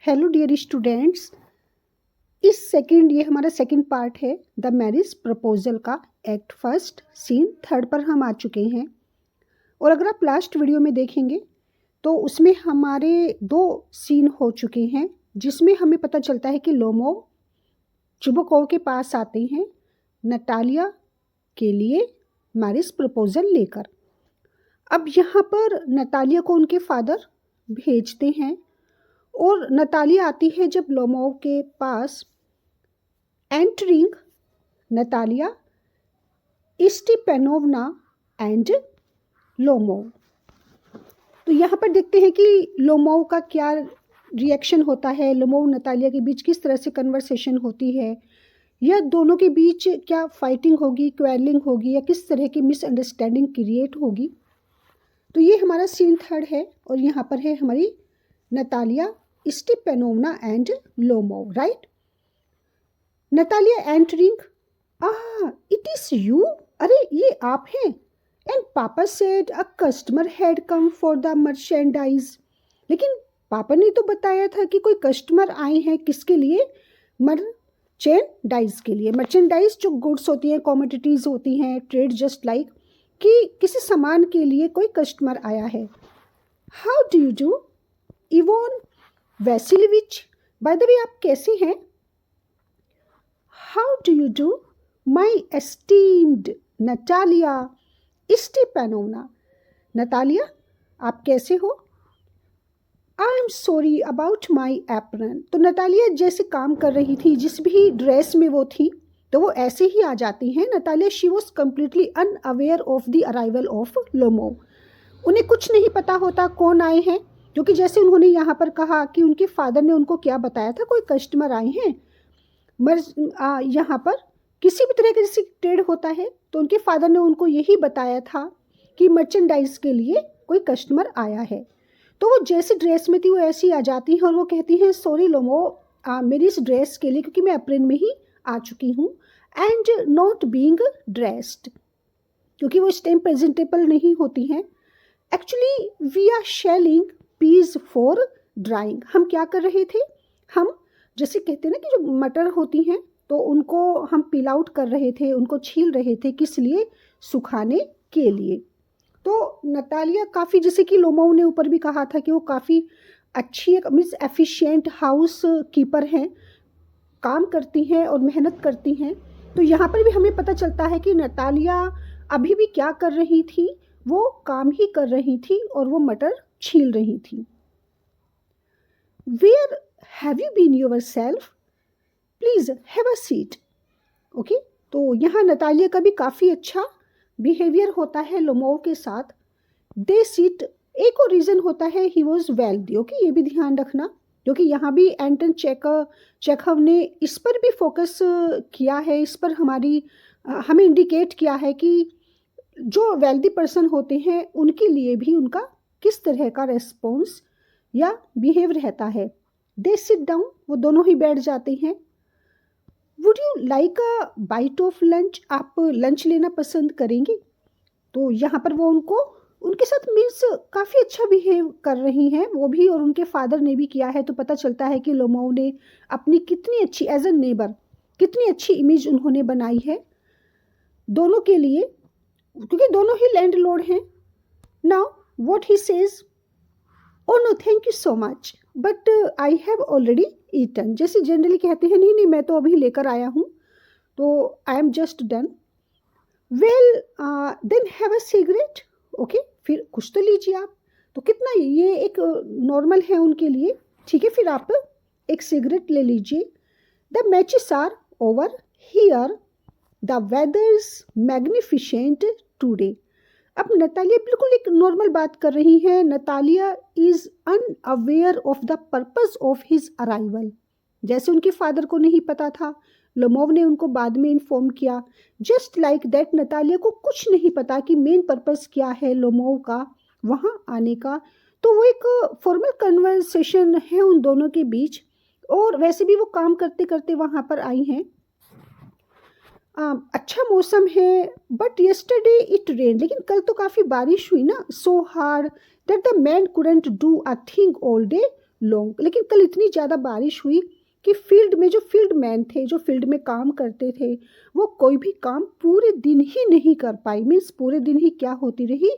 Hello dear students. ये हमारा second part है द मैरिज प्रपोजल का। एक्ट फर्स्ट सीन थर्ड पर हम आ चुके हैं। और अगर आप लास्ट वीडियो में देखेंगे तो उसमें हमारे 2 सीन हो चुके हैं, जिसमें हमें पता चलता है कि लोमोव चुबकोव के पास आते हैं नटालिया के लिए मैरिज प्रपोजल लेकर। अब यहाँ पर नटालिया को उनके फादर भेजते हैं और नतालिया आती है जब लोमोव के पास। Entering Natalia, Stepanovna and Lomov. तो यहाँ पर देखते हैं कि लोमोव का क्या रिएक्शन होता है, लोमोव नतालिया के बीच किस तरह से कन्वर्सेशन होती है, या दोनों के बीच क्या फाइटिंग होगी, क्वेरलिंग होगी, या किस तरह की मिसअंडरस्टैंडिंग क्रिएट होगी। तो ये हमारा सीन थर्ड है और यहाँ पर है हमारी Natalia, Stepanovna and Lomov, right. Natalia entering, it is you, अरे ये आप हैं। And papa said a customer had come for the merchandise, लेकिन पापा ने तो बताया था कि कोई कस्टमर आए हैं, किसके लिए, मर्चेंडाइज के लिए। मर्चेंडाइज जो गुड्स होती हैं, कॉमोडिटीज होती हैं, ट्रेड जस्ट लाइक कि किसी सामान के लिए कोई कस्टमर आया है। How do you do Ivan Vassilevitch, by the way आप कैसे हैं। How do you do my esteemed Natalia Stepanovna, Natalia आप कैसे हो। I am sorry about my apron, तो नतालिया जैसे काम कर रही थी, जिस भी ड्रेस में वो थी, तो वो ऐसे ही आ जाती हैं। Natalia she was completely unaware of the arrival of Lomov, उन्हें कुछ नहीं पता होता कौन आए हैं, क्योंकि जैसे उन्होंने यहाँ पर कहा कि उनके फादर ने उनको क्या बताया था, कोई कस्टमर आए हैं। यहाँ पर किसी भी तरह का जैसे ट्रेड होता है तो उनके फादर ने उनको यही बताया था कि मर्चेंडाइज के लिए कोई कस्टमर आया है। तो वो जैसे ड्रेस में थी वो ऐसी आ जाती हैं और वो कहती हैं सॉरी लोमोव, मेरी इस ड्रेस के लिए, क्योंकि मैं अप्रैल में ही आ चुकी हूँ, एंड नॉट बीइंग ड्रेस्ड, क्योंकि वो इस टाइम प्रेजेंटेबल नहीं होती हैं। Actually we are shelling peas for drawing, हम क्या कर रहे थे, हम जैसे कहते हैं ना कि जो मटर होती हैं तो उनको हम पील आउट कर रहे थे, उनको छील रहे थे, किस लिए, सुखाने के लिए। तो नतालिया काफ़ी, जैसे कि लोमोव ने ऊपर भी कहा था कि वो काफ़ी अच्छी एक मीन्स एफिशिएंट हाउस कीपर हैं, काम करती हैं और मेहनत करती हैं। तो यहाँ पर भी हमें पता चलता है कि नतालिया अभी भी क्या कर रही थी, वो काम ही कर रही थी और वो मटर छील रही थी। Where have you been yourself, please have a seat, okay. तो यहाँ नतालिया का भी काफ़ी अच्छा बिहेवियर होता है लोमोव के साथ। दे सीट, एक और रीज़न होता है ही वॉज वेल्दी, ओके, ये भी ध्यान रखना, क्योंकि यहाँ भी एंटन चेखव ने इस पर भी फोकस किया है, इस पर हमें इंडिकेट किया है कि जो वेल्दी पर्सन होते हैं उनके लिए भी उनका किस तरह का रेस्पॉन्स या बिहेव रहता है। दे सिट डाउन, वो दोनों ही बैठ जाते हैं। Would you like a bite of lunch, आप लंच लेना पसंद करेंगे। तो यहाँ पर वो उनके साथ मीन्स काफ़ी अच्छा बिहेव कर रही हैं वो भी, और उनके फादर ने भी किया है। तो पता चलता है कि लोमोव ने अपनी कितनी अच्छी एज अ नेबर, कितनी अच्छी इमेज उन्होंने बनाई है दोनों के लिए, क्योंकि दोनों ही लैंडलॉर्ड हैं। Now what he says, oh no thank you so much but I have already eaten, जैसे जनरली कहते हैं, नहीं नहीं मैं तो अभी लेकर आया हूँ, तो I am just done. Well then have a cigarette, okay, फिर कुछ तो लीजिए आप। तो कितना ये एक नॉर्मल है उनके लिए, ठीक है, फिर आप एक सिगरेट ले लीजिए। The matches are over here, the weather's magnificent today. अब नतालिया बिल्कुल एक नॉर्मल बात कर रही हैं। Natalia is unaware of the purpose of his arrival, जैसे उनके फादर को नहीं पता था, लोमोव ने उनको बाद में इन्फॉर्म किया। जस्ट लाइक दैट नतालिया को कुछ नहीं पता कि मेन पर्पस क्या है लोमोव का वहाँ आने का। तो वो एक फॉर्मल कन्वर्सेशन है उन दोनों के बीच, और वैसे भी वो काम करते करते वहाँ पर आई हैं। अच्छा मौसम है, बट येस्टरडे इट रेन, लेकिन कल तो काफ़ी बारिश हुई ना, so hard that the man couldn't do a thing all day long. लेकिन कल इतनी ज़्यादा बारिश हुई कि फील्ड में जो फील्ड मैन थे, जो फील्ड में काम करते थे, वो कोई भी काम पूरे दिन ही नहीं कर पाए। मीन्स पूरे दिन ही क्या होती रही,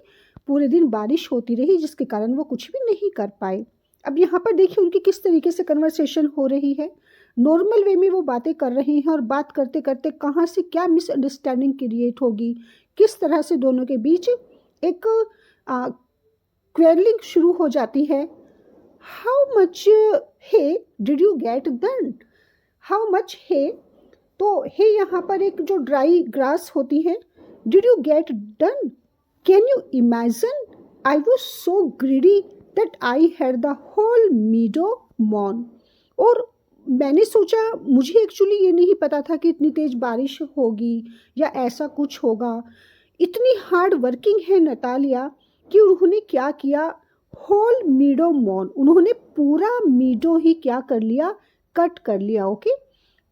पूरे दिन बारिश होती रही, जिसके कारण वो कुछ भी नहीं कर पाए। अब यहाँ पर देखिए उनकी किस तरीके से कन्वर्सेशन हो रही है। नॉर्मल वे में वो बातें कर रहे हैं और बात करते करते कहाँ से क्या मिसअंडरस्टैंडिंग क्रिएट होगी, किस तरह से दोनों के बीच एक क्वेरलिंग शुरू हो जाती है। How much hay did you get done, how much hay, तो हे यहाँ पर एक जो ड्राई ग्रास होती है, did you get done, can you imagine, I was so greedy that I had the whole meadow mown. और मैंने सोचा, मुझे एक्चुअली ये नहीं पता था कि इतनी तेज बारिश होगी या ऐसा कुछ होगा। इतनी हार्ड वर्किंग है नतालिया कि उन्होंने क्या किया, होल मीडो मॉन, उन्होंने पूरा मीडो ही क्या कर लिया, कट कर लिया। ओके,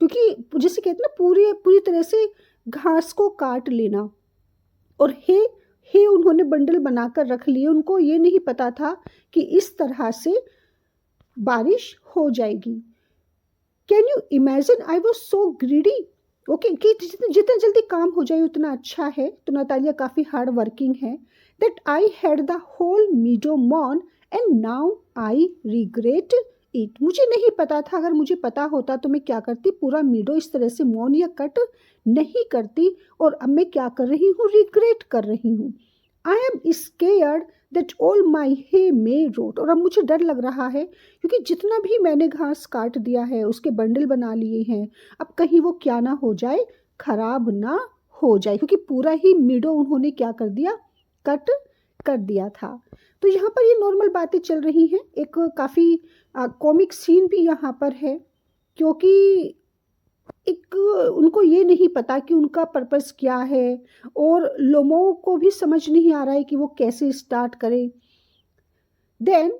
क्योंकि जैसे कहते हैं ना पूरी तरह से घास को काट लेना। और हे उन्होंने बंडल बनाकर रख लिए, उनको ये नहीं पता था कि इस तरह से बारिश हो जाएगी। Can you imagine, I was so greedy. Okay, कि जितना जल्दी काम हो जाए उतना अच्छा है। तो नतालिया काफ़ी हार्ड वर्किंग है। That I had the whole meadow mown and now I regret it. मुझे नहीं पता था, अगर मुझे पता होता तो मैं क्या करती, पूरा मीडो इस तरह से मॉन या कट नहीं करती। और अब मैं क्या कर रही हूँ, रिग्रेट कर रही हूँ। I am scared that all my hay may rot, और अब मुझे डर लग रहा है क्योंकि जितना भी मैंने घास काट दिया है, उसके बंडल बना लिए हैं, अब कहीं वो क्या ना हो जाए, खराब ना हो जाए, क्योंकि पूरा ही मीडो उन्होंने क्या कर दिया, कट कर दिया था। तो यहाँ पर ये नॉर्मल बातें चल रही हैं। एक काफ़ी कॉमिक सीन भी यहाँ पर है, क्योंकि एक उनको ये नहीं पता कि उनका पर्पस क्या है, और लोमो को भी समझ नहीं आ रहा है कि वो कैसे स्टार्ट करे। Then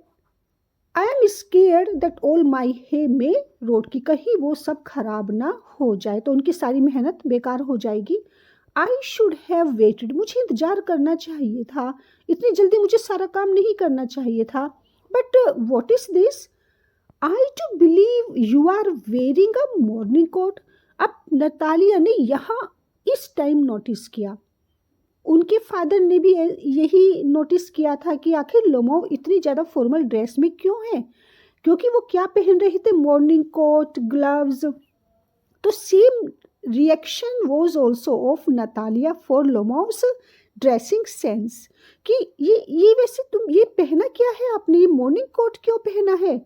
I am scared that all my hay may rot, की कहीं वो सब खराब ना हो जाए, तो उनकी सारी मेहनत बेकार हो जाएगी। आई शुड हैव वेटेड, मुझे इंतजार करना चाहिए था, इतनी जल्दी मुझे सारा काम नहीं करना चाहिए था। But what is this, I to believe you are wearing a morning coat. अब नतालिया ने यहाँ इस टाइम नोटिस किया, उनके फादर ने भी यही नोटिस किया था कि आखिर लोमोव इतनी ज़्यादा फॉर्मल ड्रेस में क्यों है, क्योंकि वो क्या पहन रहे थे, मॉर्निंग कोट, ग्लव्स। तो same reaction was also of Natalia for Lomov's dressing sense, कि ये वैसे तुम ये पहना क्या है आपने, ये मॉर्निंग कोट क्यों पहना है,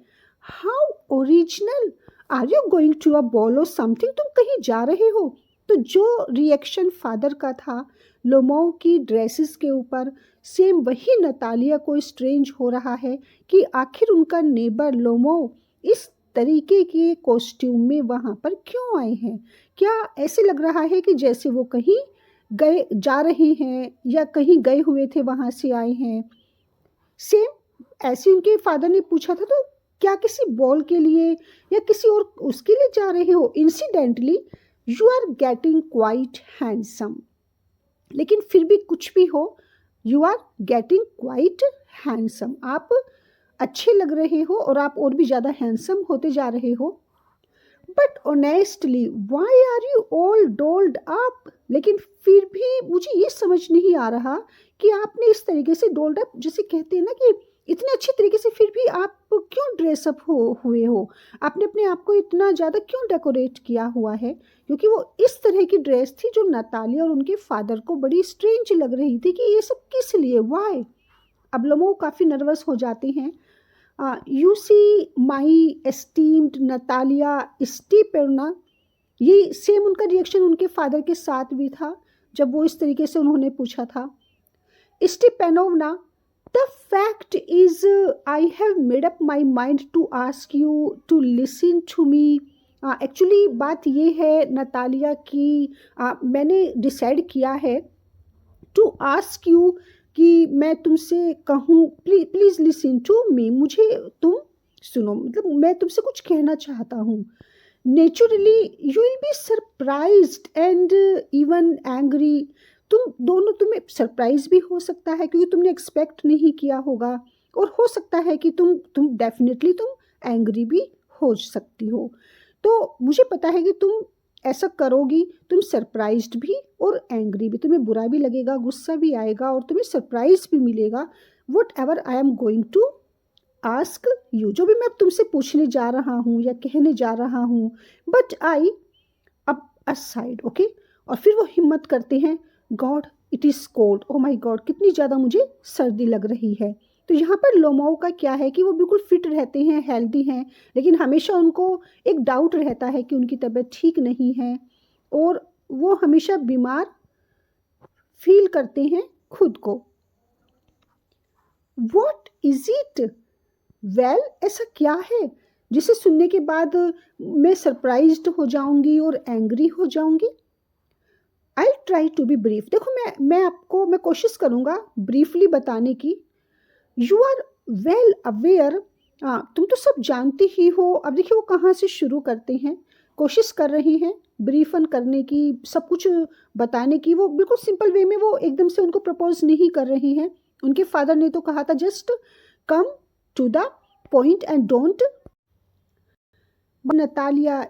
how original, are you going to a ball or something, तुम कहीं जा रहे हो। तो जो रिएक्शन फादर का था लोमोव की ड्रेसेस के ऊपर, सेम वही नतालिया को स्ट्रेंज हो रहा है कि आखिर उनका नेबर लोमोव इस तरीके के कॉस्ट्यूम में वहाँ पर क्यों आए हैं। क्या ऐसे लग रहा है कि जैसे वो कहीं गए जा रहे हैं या कहीं गए हुए थे वहाँ से आए हैं। सेम ऐसे उनके फादर ने पूछा था, तो क्या किसी बॉल के लिए या किसी और उसके लिए जा रहे हो, incidentally you are getting quite handsome, लेकिन फिर भी कुछ भी हो, you are getting quite handsome, आप अच्छे लग रहे हो और आप और भी ज़्यादा हैंडसम होते जा रहे हो। But honestly why are you all dolled up, लेकिन फिर भी मुझे ये समझ नहीं आ रहा कि आपने इस तरीके से डोल्ड अप, जैसे कहते हैं ना कि इतने अच्छे तरीके से फिर भी आप क्यों ड्रेसअप हुए हो, आपने अपने आप को इतना ज़्यादा क्यों डेकोरेट किया हुआ है, क्योंकि वो इस तरह की ड्रेस थी जो नतालिया और उनके फादर को बड़ी स्ट्रेंज लग रही थी कि ये सब किस लिए, वाई। अब लोग काफ़ी नर्वस हो जाते हैं। You see my esteemed Natalia Stepanovna, ये सेम उनका रिएक्शन उनके फादर के साथ भी था जब वो इस तरीके से उन्होंने पूछा था। Stepanovna, the fact is I have made up my mind to ask you to listen to me. Actually बात ये है नतालिया की, मैंने डिसाइड किया है टू आस्क यू, कि मैं तुमसे कहूँ प्लीज़ लिसन टू मी, मुझे तुम सुनो, मतलब मैं तुमसे कुछ कहना चाहता हूँ। Naturally you will be surprised and even angry, तुम दोनों, तुम्हें सरप्राइज भी हो सकता है क्योंकि तुमने एक्सपेक्ट नहीं किया होगा, और हो सकता है कि तुम डेफिनेटली तुम एंग्री भी हो सकती हो। तो मुझे पता है कि तुम ऐसा करोगी, तुम सरप्राइज्ड भी और एंग्री भी, तुम्हें बुरा भी लगेगा, गुस्सा भी आएगा और तुम्हें सरप्राइज भी मिलेगा। Whatever I am going to ask you, जो भी मैं अब तुमसे पूछने जा रहा हूँ या कहने जा रहा हूँ, but I up aside, okay. और फिर वो हिम्मत करते हैं, god it is cold, oh my god कितनी ज़्यादा मुझे सर्दी लग रही है। तो यहाँ पर लोमाओ का क्या है कि वो बिल्कुल फिट रहते हैं, हेल्दी हैं, लेकिन हमेशा उनको एक डाउट रहता है कि उनकी तबीयत ठीक नहीं है और वो हमेशा बीमार फील करते हैं खुद को। What is it? वेल, ऐसा क्या है जिसे सुनने के बाद मैं सरप्राइज्ड हो जाऊंगी और एंग्री हो जाऊंगी? I try to be brief. देखो मैं कोशिश करूंगा ब्रीफली बताने की। यू आर वेल अवेयर, तुम तो सब जानती ही हो। अब देखिए वो कहाँ से शुरू करते हैं, कोशिश कर रही हैं ब्रीफन करने की, सब कुछ बताने की। वो बिल्कुल सिंपल वे में, वो एकदम से उनको प्रपोज नहीं कर रही हैं। उनके फादर ने तो कहा था just come to the point and don't. Natalia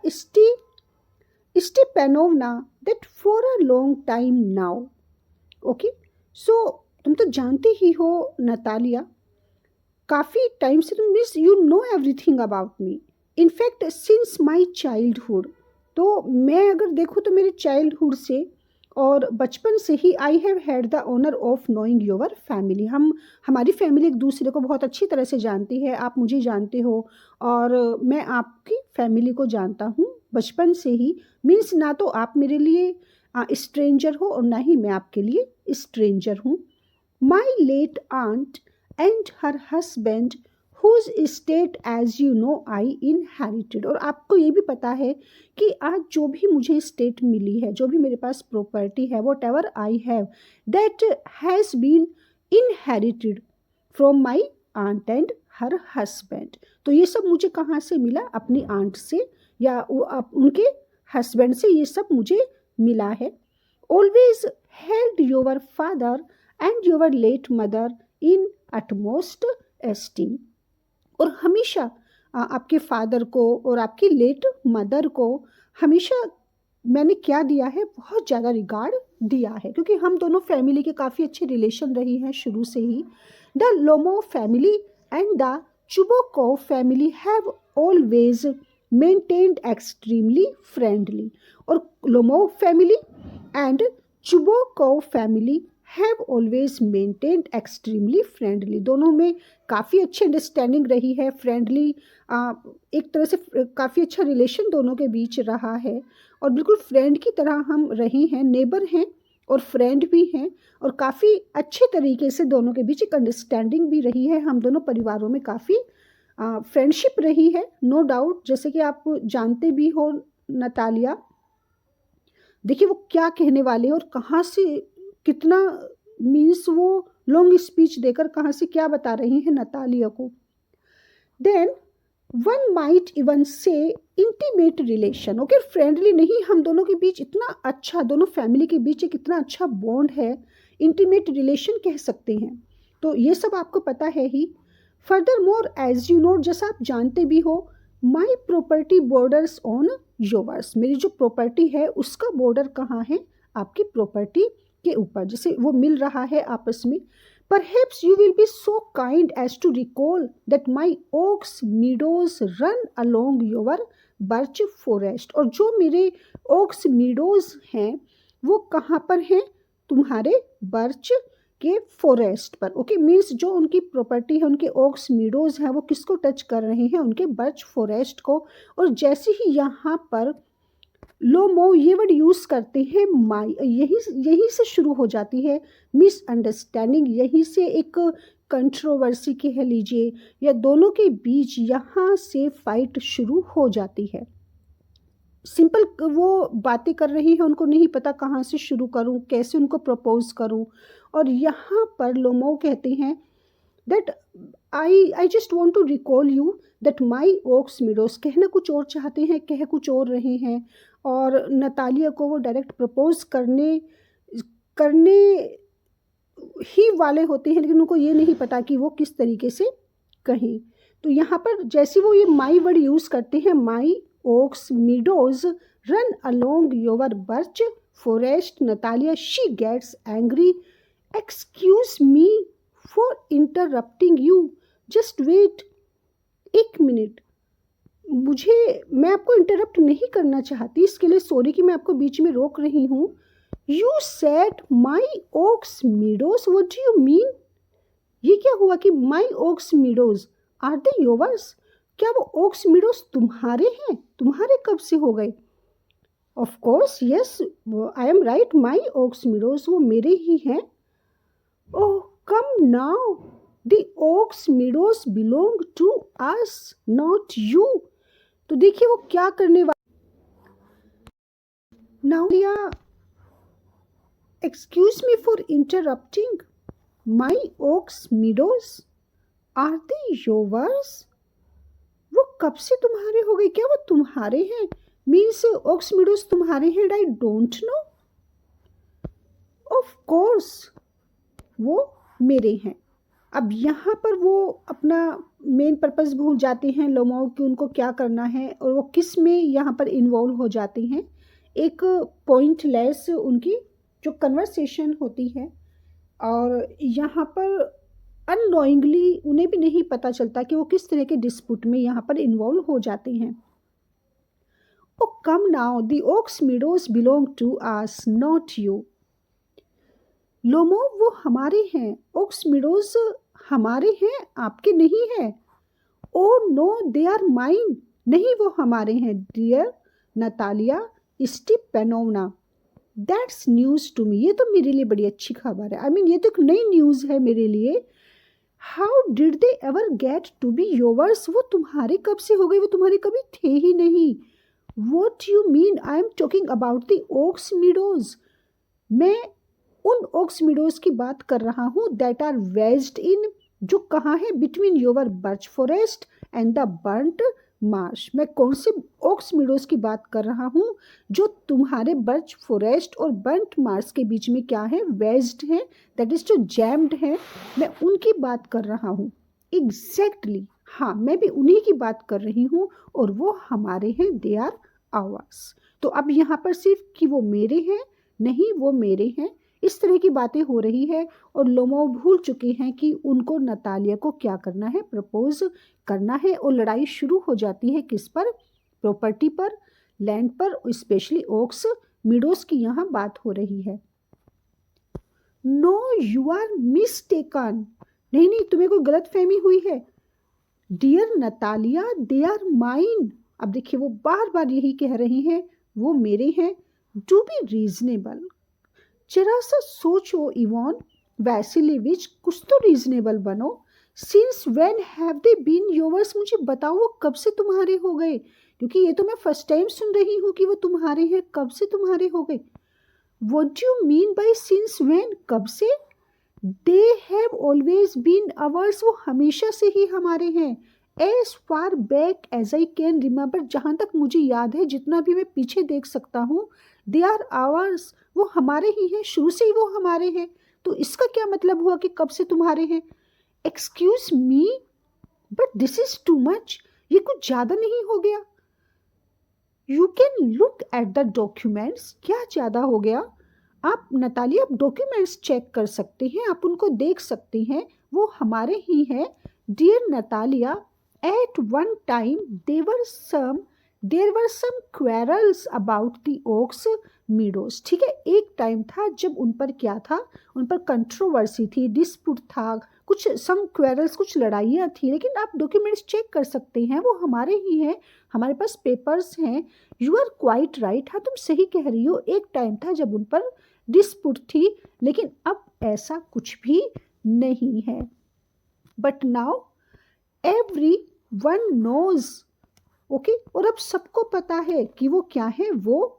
Stepanovna that for a long time now, okay. So तुम तो जानती ही हो नतालिया, काफ़ी टाइम से तुम miss you know everything about me, in fact since my childhood. तो मैं अगर देखूँ तो मेरे चाइल्डहुड से और बचपन से ही I have had the honour of knowing your family. हमारी फैमिली एक दूसरे को बहुत अच्छी तरह से जानती है, आप मुझे जानते हो और मैं आपकी फैमिली को जानता हूँ बचपन से ही। मीन्स ना तो आप मेरे लिए स्ट्रेंजर हो और ना ही मैं आपके लिए स्ट्रेंजर हूँ। My late aunt and her husband whose estate as you know I inherited। और आपको ये भी पता है कि आज जो भी मुझे estate मिली है, जो भी मेरे पास प्रॉपर्टी है, whatever I have that has been inherited from my aunt and her husband। तो ये सब मुझे कहाँ से मिला? अपनी आंट से या उनके हस्बैंड से ये सब मुझे मिला है। Always held your father and your late mother in utmost esteem। और हमेशा आपके फादर को और आपकी लेट मदर को हमेशा मैंने क्या दिया है? बहुत ज़्यादा रिगार्ड दिया है, क्योंकि हम दोनों फैमिली के काफ़ी अच्छे रिलेशन रही हैं शुरू से ही। The Lomov family and the Chubukov family have always maintained extremely friendly. और Lomov family and Chubukov family have always maintained extremely friendly, दोनों में काफ़ी अच्छी अंडरस्टैंडिंग रही है, फ्रेंडली एक तरह से काफ़ी अच्छा रिलेशन दोनों के बीच रहा है और बिल्कुल फ्रेंड की तरह हम रहे हैं, नेबर हैं और फ्रेंड भी हैं और काफ़ी अच्छे तरीके से दोनों के बीच एक अंडरस्टैंडिंग भी रही है। हम दोनों परिवारों में काफ़ी फ्रेंडशिप रही है, नो डाउट। जैसे कि आप जानते भी हो नतालिया, देखिए वो क्या कहने वाले और कहाँ से कितना मीन्स वो लॉन्ग स्पीच देकर कहाँ से क्या बता रही हैं नतालिया को। देन वन माइट इवन से इंटीमेट रिलेशन, ओके, फ्रेंडली नहीं, हम दोनों के बीच इतना अच्छा, दोनों फैमिली के बीच एक इतना अच्छा बॉन्ड है, इंटीमेट रिलेशन कह सकते हैं। तो ये सब आपको पता है ही। Furthermore as you know, जैसा आप जानते भी हो, my property borders on yours, मेरी जो प्रॉपर्टी है उसका बॉर्डर कहाँ है? आपकी प्रॉपर्टी के ऊपर, जैसे वो मिल रहा है आपस में। Perhaps you will be so kind as to recall that my oaks meadows run along your birch forest। और जो मेरे oaks meadows हैं वो कहाँ पर हैं? तुम्हारे बर्च के फॉरेस्ट पर, ओके। मीन्स जो उनकी प्रॉपर्टी है, उनके ओक्स मीडोज हैं, वो किसको टच कर रहे हैं? उनके बर्च फॉरेस्ट को। और जैसे ही यहाँ पर लोमो ये वर्ड यूज़ करते हैं माई, यही से शुरू हो जाती है मिसअंडरस्टैंडिंग, यहीं से एक कंट्रोवर्सी कह लीजिए या दोनों के बीच यहाँ से फाइट शुरू हो जाती है। सिंपल वो बातें कर रही है, उनको नहीं पता कहाँ से शुरू करूँ, कैसे उनको प्रपोज करूँ। और यहाँ पर लोमो कहते हैं that I just want to recall you that my Woakes meadows, कहना कुछ और चाहते हैं, कह कुछ और रहे हैं और नतालिया को वो डायरेक्ट प्रपोज करने ही वाले होते हैं, लेकिन उनको ये नहीं पता कि वो किस तरीके से कहें। तो यहाँ पर जैसे वो ये माई वर्ड यूज़ करते हैं, my Woakes Meadows run along your birch forest, Natalia she gets angry, excuse me for interrupting you, just wait, एक मिनट, मैं आपको इंटरप्ट नहीं करना चाहती, इसके लिए सॉरी कि मैं आपको बीच में रोक रही हूँ। You said my Woakes Meadows, what do you mean? ये क्या हुआ कि my Woakes meadows are they yours? क्या वो ओक्स मीडोज तुम्हारे हैं? तुम्हारे कब से हो गए? Of course yes, I am right, my Woakes Meadows वो मेरे ही हैं। Oh come now, the Woakes Meadows belong to us not you. तो देखिए वो क्या करने वाले। Now excuse me for interrupting, my Woakes meadows are they yours? वो कब से तुम्हारे हो गए? क्या वो तुम्हारे हैं? मीन्स ओक्स मीडोज तुम्हारे हैं? आई डोंट नो। ऑफ कोर्स वो मेरे हैं। अब यहाँ पर वो अपना मेन पर्पस भूल जाते हैं लोमो कि उनको क्या करना है और वो किस में यहाँ पर इन्वॉल्व हो जाते हैं। एक पॉइंटलेस उनकी जो कन्वर्सेशन होती है और यहाँ पर अननोइंगली उन्हें भी नहीं पता चलता कि वो किस तरह के डिस्प्यूट में यहाँ पर इन्वॉल्व हो जाते हैं। Oh come now, the Woakes Meadows belong to us not you. Lomov वो हमारे हैं, ओक्स मीडोज हमारे हैं, आपके नहीं हैं। Oh no they are mine, नहीं वो हमारे हैं। Dear Natalia Stepanovna, that's news to me, ये तो मेरे लिए बड़ी अच्छी खबर है। ये तो एक नई न्यूज़ है मेरे लिए। How did they ever get to be yours, वो तुम्हारे कब से हो गए? वो तुम्हारे कभी थे ही नहीं। What you mean? I am talking about the Woakes meadows, मैं उन ओक्स मीडोज की बात कर रहा हूँ दैट आर वेज्ड इन, जो कहाँ है? Between your birch forest and the burnt Marsh. मैं कौन से ओक्स मीडोज की बात कर रहा हूँ? जो तुम्हारे बर्च फॉरेस्ट और बर्ंट मार्श के बीच में क्या है? वेज्ड है, दैट इज जो जैम्ड है, मैं उनकी बात कर रहा हूँ। एग्जैक्टली हाँ, मैं भी उन्हीं की बात कर रही हूँ और वो हमारे हैं, दे आर आवर्स। तो अब यहाँ पर सिर्फ कि वो मेरे हैं नहीं, वो मेरे हैं, इस तरह की बातें हो रही है और लोमो भूल चुके हैं कि उनको नतालिया को क्या करना है? प्रपोज करना है। और लड़ाई शुरू हो जाती है किस पर? प्रॉपर्टी पर, लैंड पर, स्पेशली ओक्स मीडोज की यहाँ बात हो रही है। नो यू आर मिस्टेकन, नहीं नहीं तुम्हें कोई गलत फहमी हुई है। Dear Natalia they are mine, अब देखिए वो बार बार यही कह रही हैं वो मेरे हैं। डू बी रीजनेबल, जरा सा सोचो इवॉन वैसिलेविच, कुछ तो रीजनेबल बनो। Since when have they been yours, मुझे बताओ वो कब से तुम्हारे हो गए? क्योंकि ये तो मैं फर्स्ट टाइम सुन रही हूँ कि वो तुम्हारे हैं, कब से तुम्हारे हो गए? What do you mean by since when, कब से? They have always been ours, वो हमेशा से ही हमारे हैं। As far back as I can remember, जहाँ तक मुझे याद है, जितना भी मैं पीछे देख सकता हूँ, दे आर आवर्स, वो हमारे ही हैं, शुरू से ही वो हमारे हैं। तो इसका क्या मतलब हुआ कि कब से तुम्हारे हैं? Excuse me but this is too much, ये कुछ ज़्यादा नहीं हो गया? You can look at the documents, क्या ज़्यादा हो गया? आप नतालिया आप डॉक्यूमेंट्स चेक कर सकते हैं, आप उनको देख सकते हैं, वो हमारे ही हैं। Dear Natalia, at one time there were some quarrels about the Woakes meadows. ठीक है, एक टाइम था जब उन पर क्या था? उन पर कंट्रोवर्सी थी, डिस्प्यूट था, कुछ सम क्वेरल्स, कुछ लड़ाइयाँ थी। लेकिन आप डॉक्यूमेंट्स चेक कर सकते हैं, वो हमारे ही हैं, हमारे पास पेपर्स हैं। यू आर क्वाइट राइट, हाँ तुम सही कह रही हो, एक टाइम था जब उन पर डिस्प्यूट थी, लेकिन अब ऐसा कुछ भी नहीं है। But now everyone knows, okay, और अब सबको पता है कि वो क्या है? वो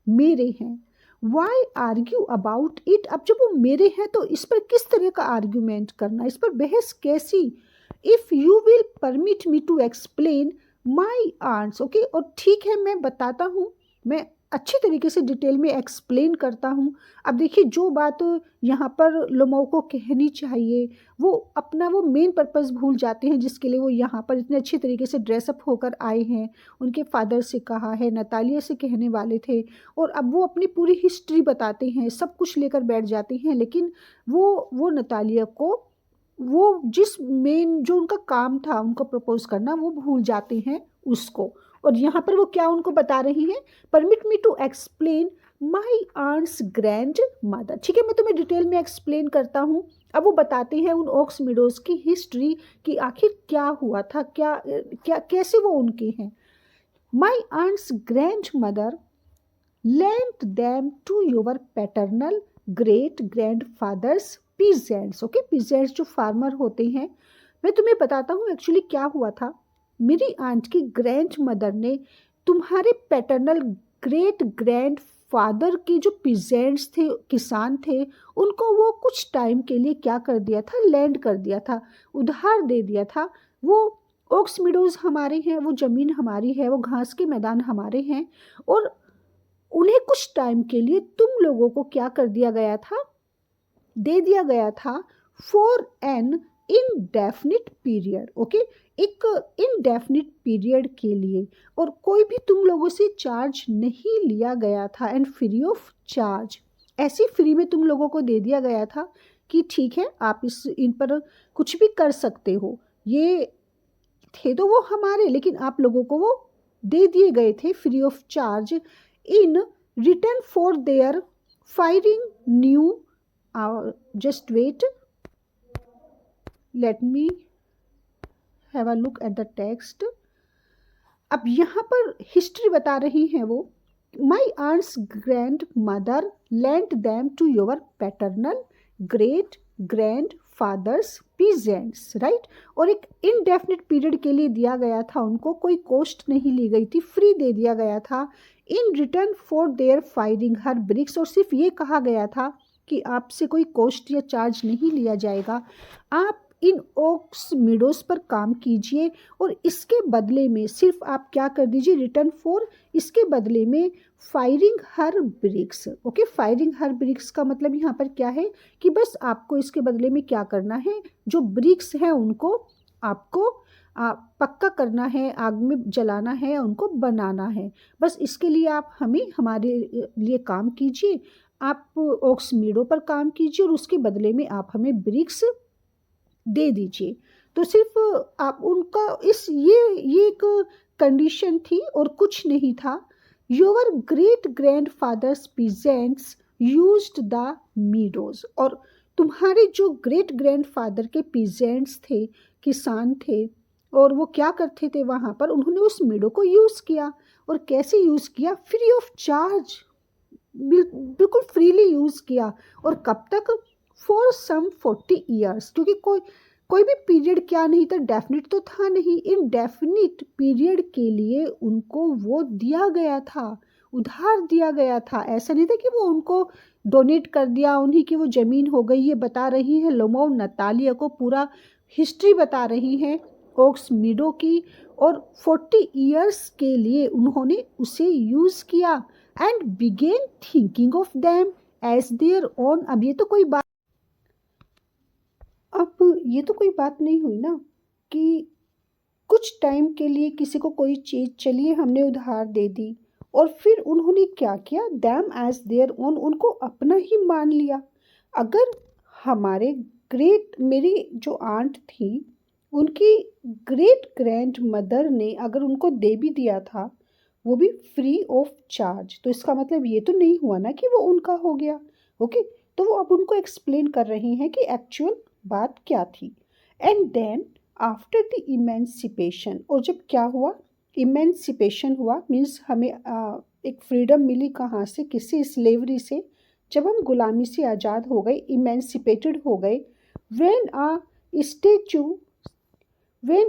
मेरे हैं। वाई आर्ग्यू अबाउट इट, अब जब वो मेरे हैं तो इस पर किस तरह का आर्ग्यूमेंट करना, इस पर बहस कैसी? If you will permit me to explain my aunts, okay, और ठीक है मैं बताता हूँ, मैं अच्छी तरीके से डिटेल में एक्सप्लेन करता हूँ। अब देखिए जो बात यहाँ पर लोमो को कहनी चाहिए वो अपना वो मेन पर्पस भूल जाते हैं जिसके लिए वो यहाँ पर इतने अच्छे तरीके से ड्रेसअप होकर आए हैं। उनके फादर से कहा है, नतालिया से कहने वाले थे और अब वो अपनी पूरी हिस्ट्री बताते हैं, सब कुछ लेकर बैठ जाते हैं, लेकिन वो नतालिया को वो जिस मेन जो उनका काम था उनको प्रपोज करना वो भूल जाते हैं उसको। और यहाँ पर वो क्या उनको बता रही हैं, permit me to explain my aunt's grandmother. ठीक है, मैं तुम्हें डिटेल में एक्सप्लेन करता हूँ। अब वो बताते हैं उन ओक्स मीडोज की हिस्ट्री कि आखिर क्या हुआ था, क्या क्या कैसे वो उनके हैं। My aunt's grandmother lent them to your paternal great grandfathers peasants। Okay, peasants जो फार्मर होते हैं। मैं तुम्हें बताता हूँ एक्चुअली क्या हुआ था। मेरी आंट की ग्रैंड मदर ने तुम्हारे पैटर्नल ग्रेट ग्रैंड फादर के जो पीजेंट्स थे, किसान थे, उनको वो कुछ टाइम के लिए क्या कर दिया था, लैंड कर दिया था, उधार दे दिया था। वो ओक्स मीडोज हमारे हैं, वो ज़मीन हमारी है, वो घास के मैदान हमारे हैं और उन्हें कुछ टाइम के लिए तुम लोगों को क्या कर दिया गया था, दे दिया गया था for an indefinite period. Okay, एक इनडेफिनिट पीरियड के लिए, और कोई भी तुम लोगों से चार्ज नहीं लिया गया था एंड फ्री ऑफ चार्ज। ऐसी फ्री में तुम लोगों को दे दिया गया था कि ठीक है आप इन पर कुछ भी कर सकते हो। ये थे तो वो हमारे, लेकिन आप लोगों को वो दे दिए गए थे free of charge in return for their firing new just wait, let me have a look at the text। अब यहाँ पर हिस्ट्री बता रही हैं वो, my aunt's grandmother lent them to your paternal great grandfathers peasants, right. और एक indefinite period के लिए दिया गया था उनको, कोई कॉस्ट नहीं ली गई थी, फ्री दे दिया गया था। In return for their firing her bricks, और सिर्फ ये कहा गया था कि आपसे कोई कॉस्ट या चार्ज नहीं लिया जाएगा, आप इन ओक्स मीडोज पर काम कीजिए और इसके बदले में सिर्फ आप क्या कर दीजिए, रिटर्न फॉर, इसके बदले में firing her BRICS. Okay, firing her BRICS का मतलब यहाँ पर क्या है कि बस आपको इसके बदले में क्या करना है, जो ब्रिक्स हैं उनको आपको पक्का करना है, आग में जलाना है, उनको बनाना है। बस इसके लिए आप हमारे लिए काम कीजिए, आप ओक्स मीडो पर काम कीजिए और उसके बदले में आप हमें ब्रिक्स दे दीजिए। तो सिर्फ आप उनका ये एक कंडीशन थी और कुछ नहीं था। Your great grandfathers peasants used the meadows, और तुम्हारे जो ग्रेट ग्रैंड फादर के पीजेंट्स थे, किसान थे, और वो क्या करते थे वहाँ पर, उन्होंने उस मीडो को यूज़ किया। और कैसे यूज़ किया, फ्री ऑफ चार्ज, बिल्कुल फ्रीली यूज़ किया। और कब तक, फॉर सम 40 ईयर्स, क्योंकि कोई भी पीरियड क्या नहीं था, डेफिनिट तो था नहीं, इनडेफिनिट पीरियड के लिए उनको वो दिया गया था, उधार दिया गया था। ऐसा नहीं था कि वो उनको डोनेट कर दिया, उन्हीं की वो ज़मीन हो गई। ये बता रही है लोमो नतालिया को, पूरा हिस्ट्री बता रही हैं ओक्स मीडो की, और 40 ईयर्स के लिए उन्होंने उसे यूज़ किया and began thinking of them as their own. अब ये तो कोई बात नहीं हुई ना कि कुछ टाइम के लिए किसी को कोई चीज़, चलिए हमने उधार दे दी और फिर उन्होंने क्या किया, दैम एज देयर ओन, उनको अपना ही मान लिया। अगर हमारे मेरी जो आंट थी उनकी ग्रेट ग्रैंड मदर ने अगर उनको दे भी दिया था, वो भी फ्री ऑफ चार्ज, तो इसका मतलब ये तो नहीं हुआ ना कि वो उनका हो गया। ओके, तो वो अब उनको एक्सप्लेन कर रही हैं कि एक्चुअल बात क्या थी। And then after the emancipation, और जब क्या हुआ, इमेंसिपेशन हुआ मीन्स हमें एक फ्रीडम मिली, कहाँ से, किसी स्लेवरी से, जब हम गुलामी से आज़ाद हो गए, इमेंसिपेटेड हो गए। When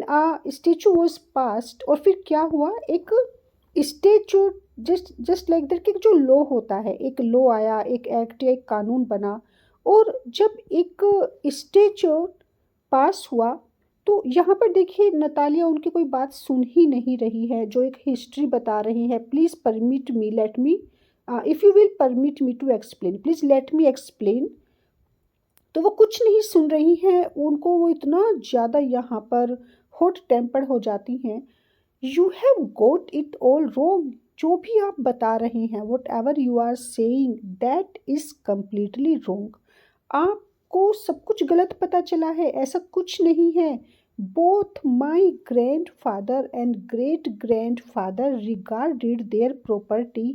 a statute was passed, और फिर क्या हुआ, एक स्टेचू जस्ट लाइक दैट, कि जो लॉ होता है, एक लॉ आया, एक एक्ट या एक कानून बना। और जब एक स्टेचू पास हुआ तो यहाँ पर देखिए नतालिया उनकी कोई बात सुन ही नहीं रही है, जो एक हिस्ट्री बता रही है। Please permit me, let me, if you will permit me to explain, please let me explain. तो वो कुछ नहीं सुन रही हैं, उनको वो इतना ज़्यादा यहाँ पर हॉट टेम्पर्ड हो जाती हैं। You have got it all wrong, जो भी आप बता रहे हैं, whatever you are saying that is completely wrong. आपको सब कुछ गलत पता चला है, ऐसा कुछ नहीं है। Both my grandfather and great grandfather regarded their property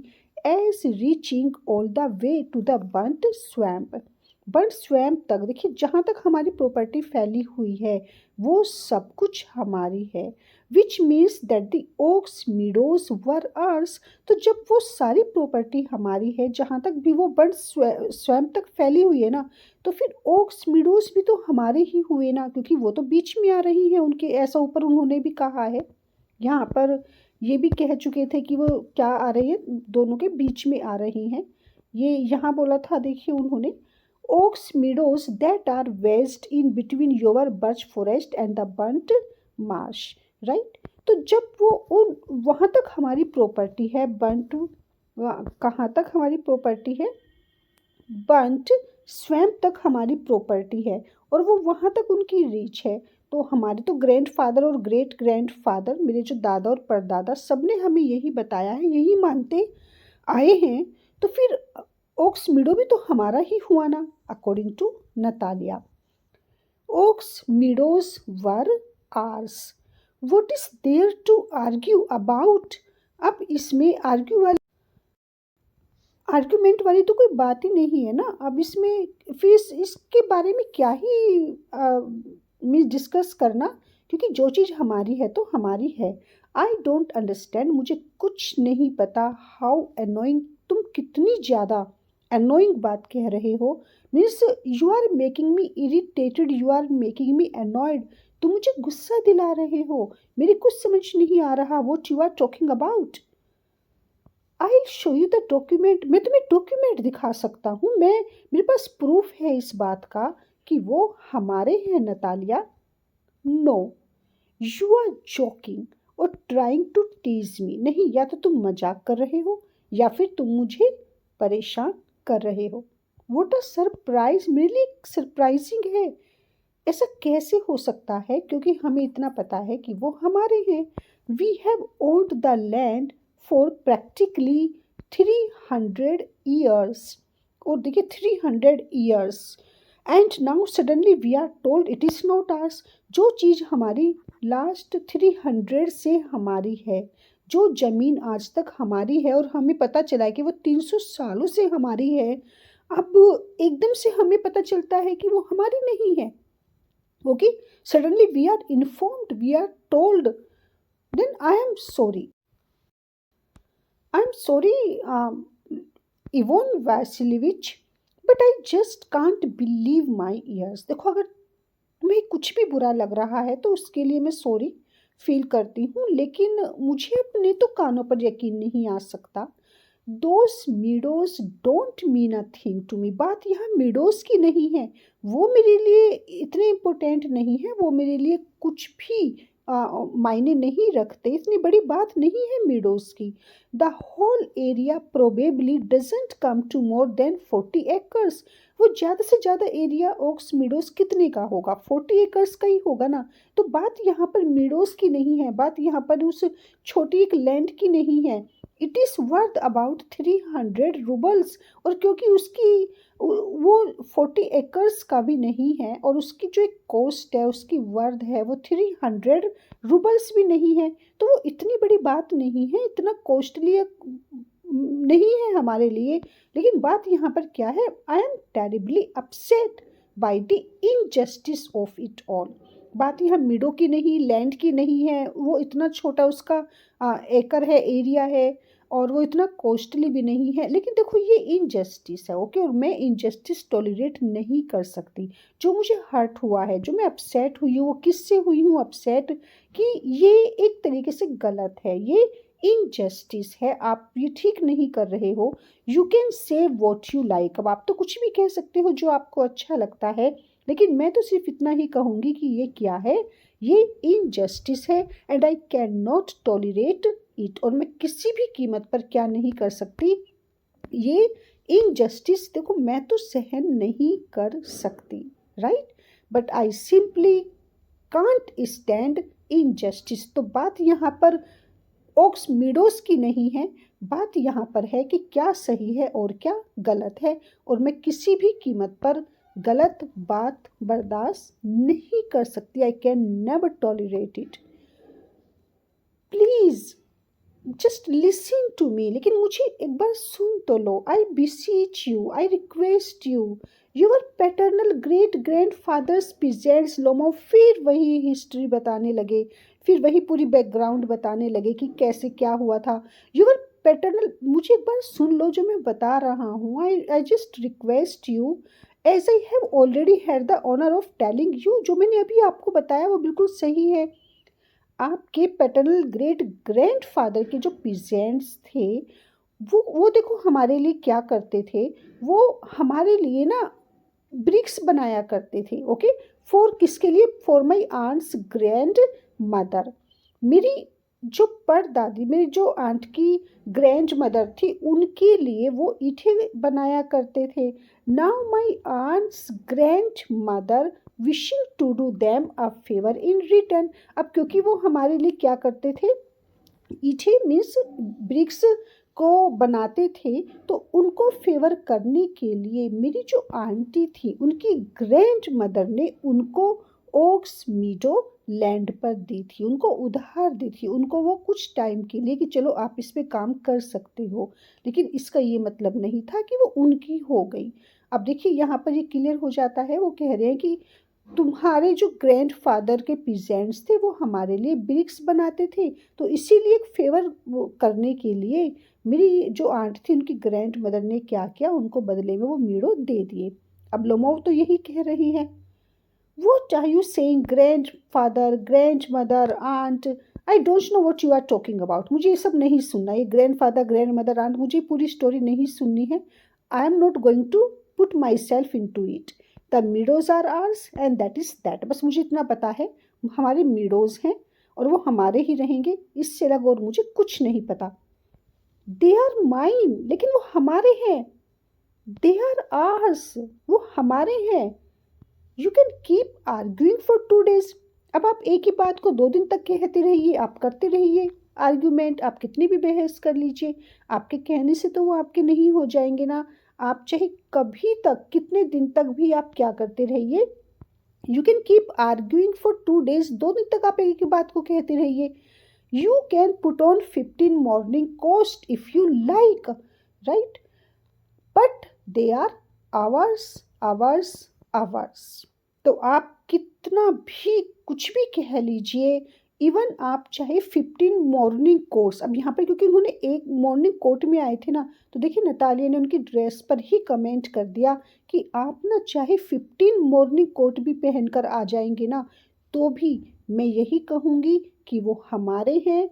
as reaching all the way to the burnt swamp. Burnt swamp तक, देखिए जहाँ तक हमारी प्रॉपर्टी फैली हुई है वो सब कुछ हमारी है। Which means that the Woakes meadows were ours. तो जब वो सारी प्रॉपर्टी हमारी है, जहाँ तक भी वो बंट स्वैम्प तक फैली हुई है ना, तो फिर ओक्स मीडोज भी तो हमारे ही हुए ना, क्योंकि वो तो बीच में आ रही है उनके, ऐसा ऊपर उन्होंने भी कहा है। यहाँ पर ये भी कह चुके थे कि वो क्या आ रही है, दोनों के बीच में आ रही हैं। ये यहाँ बोला था, देखिए उन्होंने, oaks meadows that are wedged in between your birch forest and the burnt marsh, right? तो जब वो उन वहाँ तक हमारी प्रॉपर्टी है, बंट, कहाँ तक हमारी प्रॉपर्टी है, बंट स्वैम्प तक हमारी प्रॉपर्टी है, और वो वहाँ तक उनकी रीच है। तो हमारे तो ग्रैंडफादर और ग्रेट ग्रैंडफादर, मेरे जो दादा और परदादा, सब ने हमें यही बताया है, यही मानते आए हैं। तो फिर ओक्स मीडो भी तो हमारा ही हुआ ना, according to Natalia. Oaks meadows were ours, what is there to argue about. अब इसमें आर्ग्यूमेंट वाली तो कोई बात ही नहीं है ना। अब इसमें फिर इसके बारे में क्या ही में डिस्कस करना, क्योंकि जो चीज़ हमारी है तो हमारी है। आई डोंट अंडरस्टैंड, मुझे कुछ नहीं पता। हाउ अनोइंग, तुम कितनी ज़्यादा अनोइंग बात कह रहे हो। Means you are making me irritated, you are making me annoyed. तुम मुझे गुस्सा दिला रहे हो, मेरे कुछ समझ नहीं आ रहा what you are talking about. I show you the document, मैं तुम्हें डॉक्यूमेंट दिखा सकता हूँ, मेरे पास प्रूफ है इस बात का कि वो हमारे हैं Natalia. No, you are joking और ट्राइंग टू टीज मी। नहीं, या तो तुम मजाक कर रहे हो या फिर तुम मुझे परेशान कर रहे हो। व्हाट अ सरप्राइज, मेरे लिए सरप्राइजिंग है। ऐसा कैसे हो सकता है, क्योंकि हमें इतना पता है कि वो हमारे हैं। We have owned the land for practically 300 years, और देखिए 300 years, and now suddenly we are told it is not ours. जो चीज़ हमारी लास्ट 300 से हमारी है, जो ज़मीन आज तक हमारी है, और हमें पता चला है कि वो 300 सालों से हमारी है, अब एकदम से हमें पता चलता है कि वो हमारी नहीं है। Okay, suddenly we are informed, we are told, then I am sorry Ivan Vassilevitch, but I just can't believe my ears. देखो, अगर तुम्हें कुछ भी बुरा लग रहा है तो उसके लिए मैं सॉरी फील करती हूँ, लेकिन मुझे अपने तो कानों पर यकीन नहीं आ सकता। Those meadows don't mean a thing to me. बात यहाँ मीडोज की नहीं है, वो मेरे लिए इतने इम्पोर्टेंट नहीं है, वो मेरे लिए कुछ भी मायने नहीं रखते, इतनी बड़ी बात नहीं है मीडोज की। The whole area probably doesn't come to more than 40 acres. वो ज़्यादा से ज़्यादा एरिया ओक्स मीडोज कितने का होगा, 40 एकर्स का ही होगा ना। तो बात यहाँ पर मीडोज की नहीं है, बात यहाँ पर उस छोटी एक लैंड की नहीं है। It is worth about 300 roubles, और क्योंकि उसकी वो 40 एकर्स का भी नहीं है, और उसकी जो एक कॉस्ट है, उसकी वर्थ है, वो 300 रूबल्स भी नहीं है, तो वो इतनी बड़ी बात नहीं है, इतना कॉस्टली नहीं है हमारे लिए। लेकिन बात यहाँ पर क्या है, I M terribly upset by the injustice of it all. बात यहाँ मिडो की नहीं, लैंड की नहीं है, वो इतना छोटा उसका एकड़ है, एरिया है, और वो इतना कॉस्टली भी नहीं है। लेकिन देखो, ये इनजस्टिस है, ओके, और मैं इनजस्टिस टॉलरेट नहीं कर सकती। जो मुझे हर्ट हुआ है, जो मैं अपसेट हुई हूँ, वो किससे हुई हूँ अपसेट, कि ये एक तरीके से गलत है, ये इनजस्टिस है, आप ये ठीक नहीं कर रहे हो। You can say what you like, अब आप तो कुछ भी कह सकते हो जो आपको अच्छा लगता है, लेकिन मैं तो सिर्फ इतना ही कहूँगी कि ये क्या है, ये इनजस्टिस है and I can not tolerate it, और मैं किसी भी कीमत पर क्या नहीं कर सकती, ये इनजस्टिस देखो मैं तो सहन नहीं कर सकती, right, but I simply can't stand injustice. तो बात यहाँ पर ओक्स मीडोज की नहीं है, बात यहाँ पर है कि क्या सही है और क्या गलत है, और मैं किसी भी कीमत पर गलत बात बर्दाश्त नहीं कर सकती। I can never tolerate it. Please just listen to me, लेकिन मुझे एक बार सुन तो लो। I beseech you, I request you, your paternal great grandfathers peasants Lomov. फिर वही हिस्ट्री बताने लगे, फिर वही पूरी बैकग्राउंड बताने लगे कि कैसे क्या हुआ था। योर पैटर्नल, मुझे एक बार सुन लो जो मैं बता रहा हूँ। I just request you as I have already had the honour of telling you, जो मैंने अभी आपको बताया वो बिल्कुल सही है। आपके पैटर्नल ग्रेट ग्रैंड फादर के जो पीजेंट्स थे वो देखो हमारे लिए क्या करते थे, वो हमारे लिए ना ब्रिक्स बनाया करते थे। ओके, फॉर किसके लिए? For my aunt's grandmother. मेरी जो परदादी, मेरी जो आंट की ग्रैंड मदर थी, उनके लिए वो ईंटें बनाया करते थे। Now my aunt's grandmother wishing to do them a favour in return. अब क्योंकि वो हमारे लिए क्या करते थे, ईंटें मीन्स ब्रिक्स को बनाते थे, तो उनको फेवर करने के लिए मेरी जो आंटी थी उनकी ग्रैंड मदर ने उनको ओक्स मीडो लैंड पर दी थी, उनको उधार दी थी, उनको वो कुछ टाइम के लिए कि चलो आप इस पे काम कर सकते हो, लेकिन इसका ये मतलब नहीं था कि वो उनकी हो गई। अब देखिए यहाँ पर ये क्लियर हो जाता है, वो कह रहे हैं कि तुम्हारे जो ग्रैंड फादर के पीजेंट्स थे वो हमारे लिए ब्रिक्स बनाते थे, तो इसीलिए एक फेवर करने के लिए मेरी जो आंट थी उनकी ग्रैंड मदर ने क्या किया, उनको बदले में वो मीडो दे दिए। अब लोमो तो यही कह रही है, what are you saying grandfather grandmother aunt, I don't know what you are talking about. मुझे ये सब नहीं सुनना, ये grandfather grandmother aunt, मुझे पूरी स्टोरी नहीं सुननी है। I am not going to put myself into it. The meadows are ours and that is that. बस मुझे इतना पता है हमारे मीडोज हैं और वो हमारे ही रहेंगे, इससे अलग और मुझे कुछ नहीं पता। दे आर माइन, लेकिन वो हमारे हैं। दे आर आर्स, वो हमारे हैं। You can keep arguing for 2 days। अब आप एक ही बात को 2 दिन तक कहते रहिए, आप करते रहिए आर्ग्यूमेंट, आप कितनी भी बहस कर लीजिए, आपके कहने से तो वो आपके नहीं हो जाएंगे ना। आप चाहे कभी तक, कितने दिन तक भी आप क्या करते रहिए, you can keep arguing for 2 days। 2 दिन तक आप एक ही बात को कहते रहिए। You can put on 15 morning cost if you like, right, but they are ours ours ours. तो आप कितना भी कुछ भी कह लीजिए, इवन आप चाहे 15 मॉर्निंग कोट्स, अब यहाँ पर क्योंकि उन्होंने एक मॉर्निंग कोट में आए थे ना, तो देखिए नतालिया ने उनकी ड्रेस पर ही कमेंट कर दिया कि आप ना चाहे 15 मॉर्निंग कोट भी पहनकर आ जाएंगे ना, तो भी मैं यही कहूँगी कि वो हमारे हैं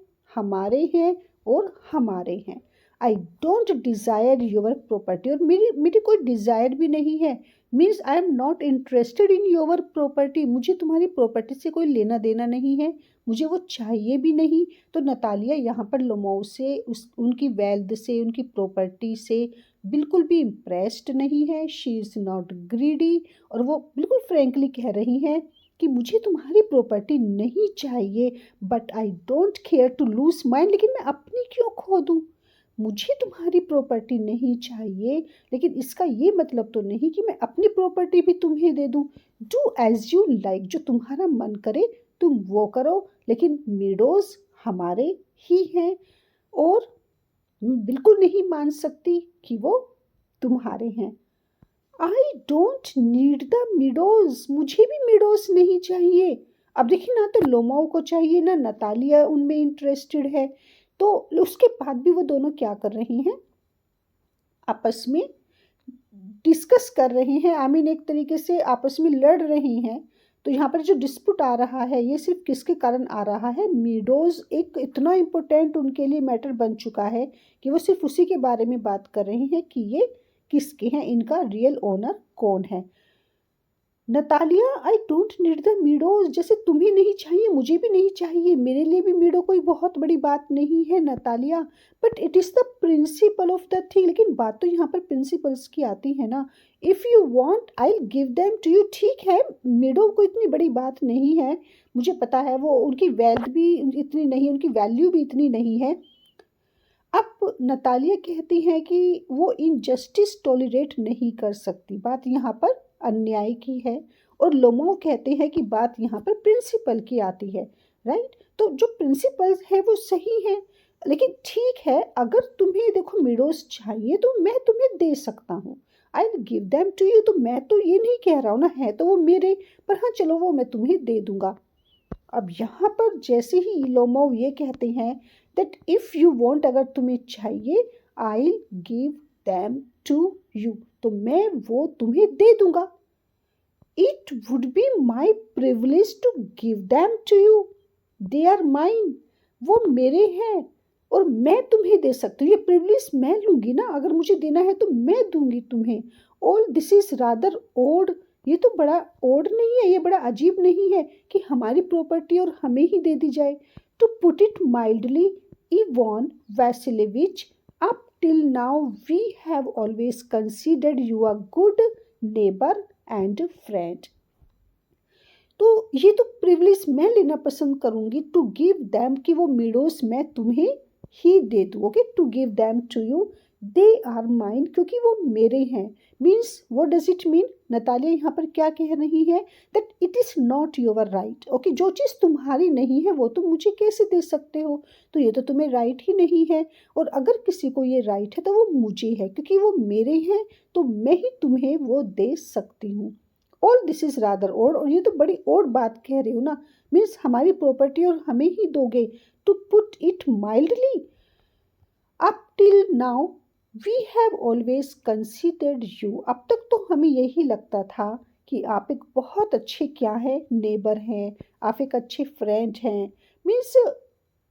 और हमारे हैं। I don't desire your property, और मेरी कोई डिज़ायर भी नहीं है, means I am not interested in your property. मुझे तुम्हारी प्रॉपर्टी से कोई लेना देना नहीं है, मुझे वो चाहिए भी नहीं। तो नतालिया यहाँ पर लोमो से, उनकी वेल्थ से, उनकी प्रॉपर्टी से बिल्कुल भी इम्प्रेस्ड नहीं है। शी इज़ नॉट ग्रीडी, और वो बिल्कुल फ्रेंकली कह रही हैं कि मुझे तुम्हारी प्रॉपर्टी नहीं चाहिए, but I don't care to lose mind, लेकिन मैं अपनी क्यों खो दूँ। मुझे तुम्हारी प्रॉपर्टी नहीं चाहिए, लेकिन इसका ये मतलब तो नहीं कि मैं अपनी प्रॉपर्टी भी तुम्हें दे दूँ। डू एज यू लाइक, जो तुम्हारा मन करे तुम वो करो, लेकिन मीडोज हमारे ही हैं, और मैं बिल्कुल नहीं मान सकती कि वो तुम्हारे हैं। I don't need the meadows, मुझे भी मीडोज नहीं चाहिए। अब देखिए ना तो लोमो को चाहिए ना नतालिया उनमें इंटरेस्टेड है, तो उसके बाद भी वो दोनों क्या कर रहे हैं, आपस में डिस्कस कर रहे हैं। आई मीन एक तरीके से आपस में लड़ रहे हैं। तो यहाँ पर जो डिस्प्यूट आ रहा है ये सिर्फ किसके कारण आ रहा है, मीडोज एक इतना इम्पोर्टेंट उनके लिए मैटर बन चुका है कि वो सिर्फ उसी के बारे में बात कर रहे हैं कि ये किसके हैं, इनका रियल ओनर कौन है। Natalia, I don't need the meadows. जैसे तुम्हें नहीं चाहिए मुझे भी नहीं चाहिए, मेरे लिए भी मीडो कोई बहुत बड़ी बात नहीं है Natalia, but it is the principle of the thing. लेकिन बात तो यहाँ पर प्रिंसिपल्स की आती है ना। If you want I give them to you. ठीक है, मीडो को इतनी बड़ी बात नहीं है, मुझे पता है, वो उनकी वेल्थ भी इतनी नहीं, उनकी वैल्यू भी इतनी नहीं है। अब नतालिया कहती हैं कि वो इनजस्टिस टॉलरेट नहीं कर सकती, बात यहाँ पर अन्याय की है। और लोमो कहते हैं कि बात यहाँ पर प्रिंसिपल की आती है, राइट। तो जो प्रिंसिपल्स है वो सही है, लेकिन ठीक है, अगर तुम्हें देखो मीडोज चाहिए तो मैं तुम्हें दे सकता हूँ, I will give them to you. तो मैं तो ये नहीं कह रहा हूँ ना, है तो वो मेरे, पर हाँ चलो वो मैं तुम्हें दे दूंगा। अब यहाँ पर जैसे ही लोमोव ये कहते हैं दैट इफ़ यू वांट, अगर तुम्हें चाहिए, I give them to you, तो मैं वो तुम्हें दे दूंगा। It would be my privilege to give them to you, they are mine, वो मेरे हैं और मैं तुम्हें दे सकती हूँ। ये प्रिविलेज मैं लूँगी ना, अगर मुझे देना है तो मैं दूंगी तुम्हें। All this is rather odd, ये तो बड़ा ओड नहीं है, ये बड़ा अजीब नहीं है कि हमारी प्रॉपर्टी और हमें ही दे दी जाए। To put it mildly, Ivan Vassilevitch, up till now we have always considered you a good neighbour and friend. तो ये तो प्रिविलेज मैं लेना पसंद करूंगी, टू गिव दैम, कि वो मीडोज मैं तुम्हें ही दे दूँ। Okay, to give them to you, they are mine, क्योंकि वो मेरे हैं। Means what does it mean, Natalia यहाँ पर क्या कह रही है, that it is not your right. Okay, जो चीज़ तुम्हारी नहीं है वो तुम मुझे कैसे दे सकते हो, तो ये तो तुम्हें राइट ही नहीं है। और अगर किसी को ये राइट है तो वो मुझे है, क्योंकि वो मेरे हैं, तो मैं ही तुम्हें वो दे सकती हूँ। All this is rather odd, और ये तो बड़ी ओड बात कह रही हो ना, मीन्स हमारी प्रॉपर्टी और हमें ही दोगे। To put it mildly, up till now we have always considered you, अब तक तो हमें यही लगता था कि आप एक बहुत अच्छे क्या है, नेबर हैं, आप एक अच्छे फ्रेंड हैं। मीन्स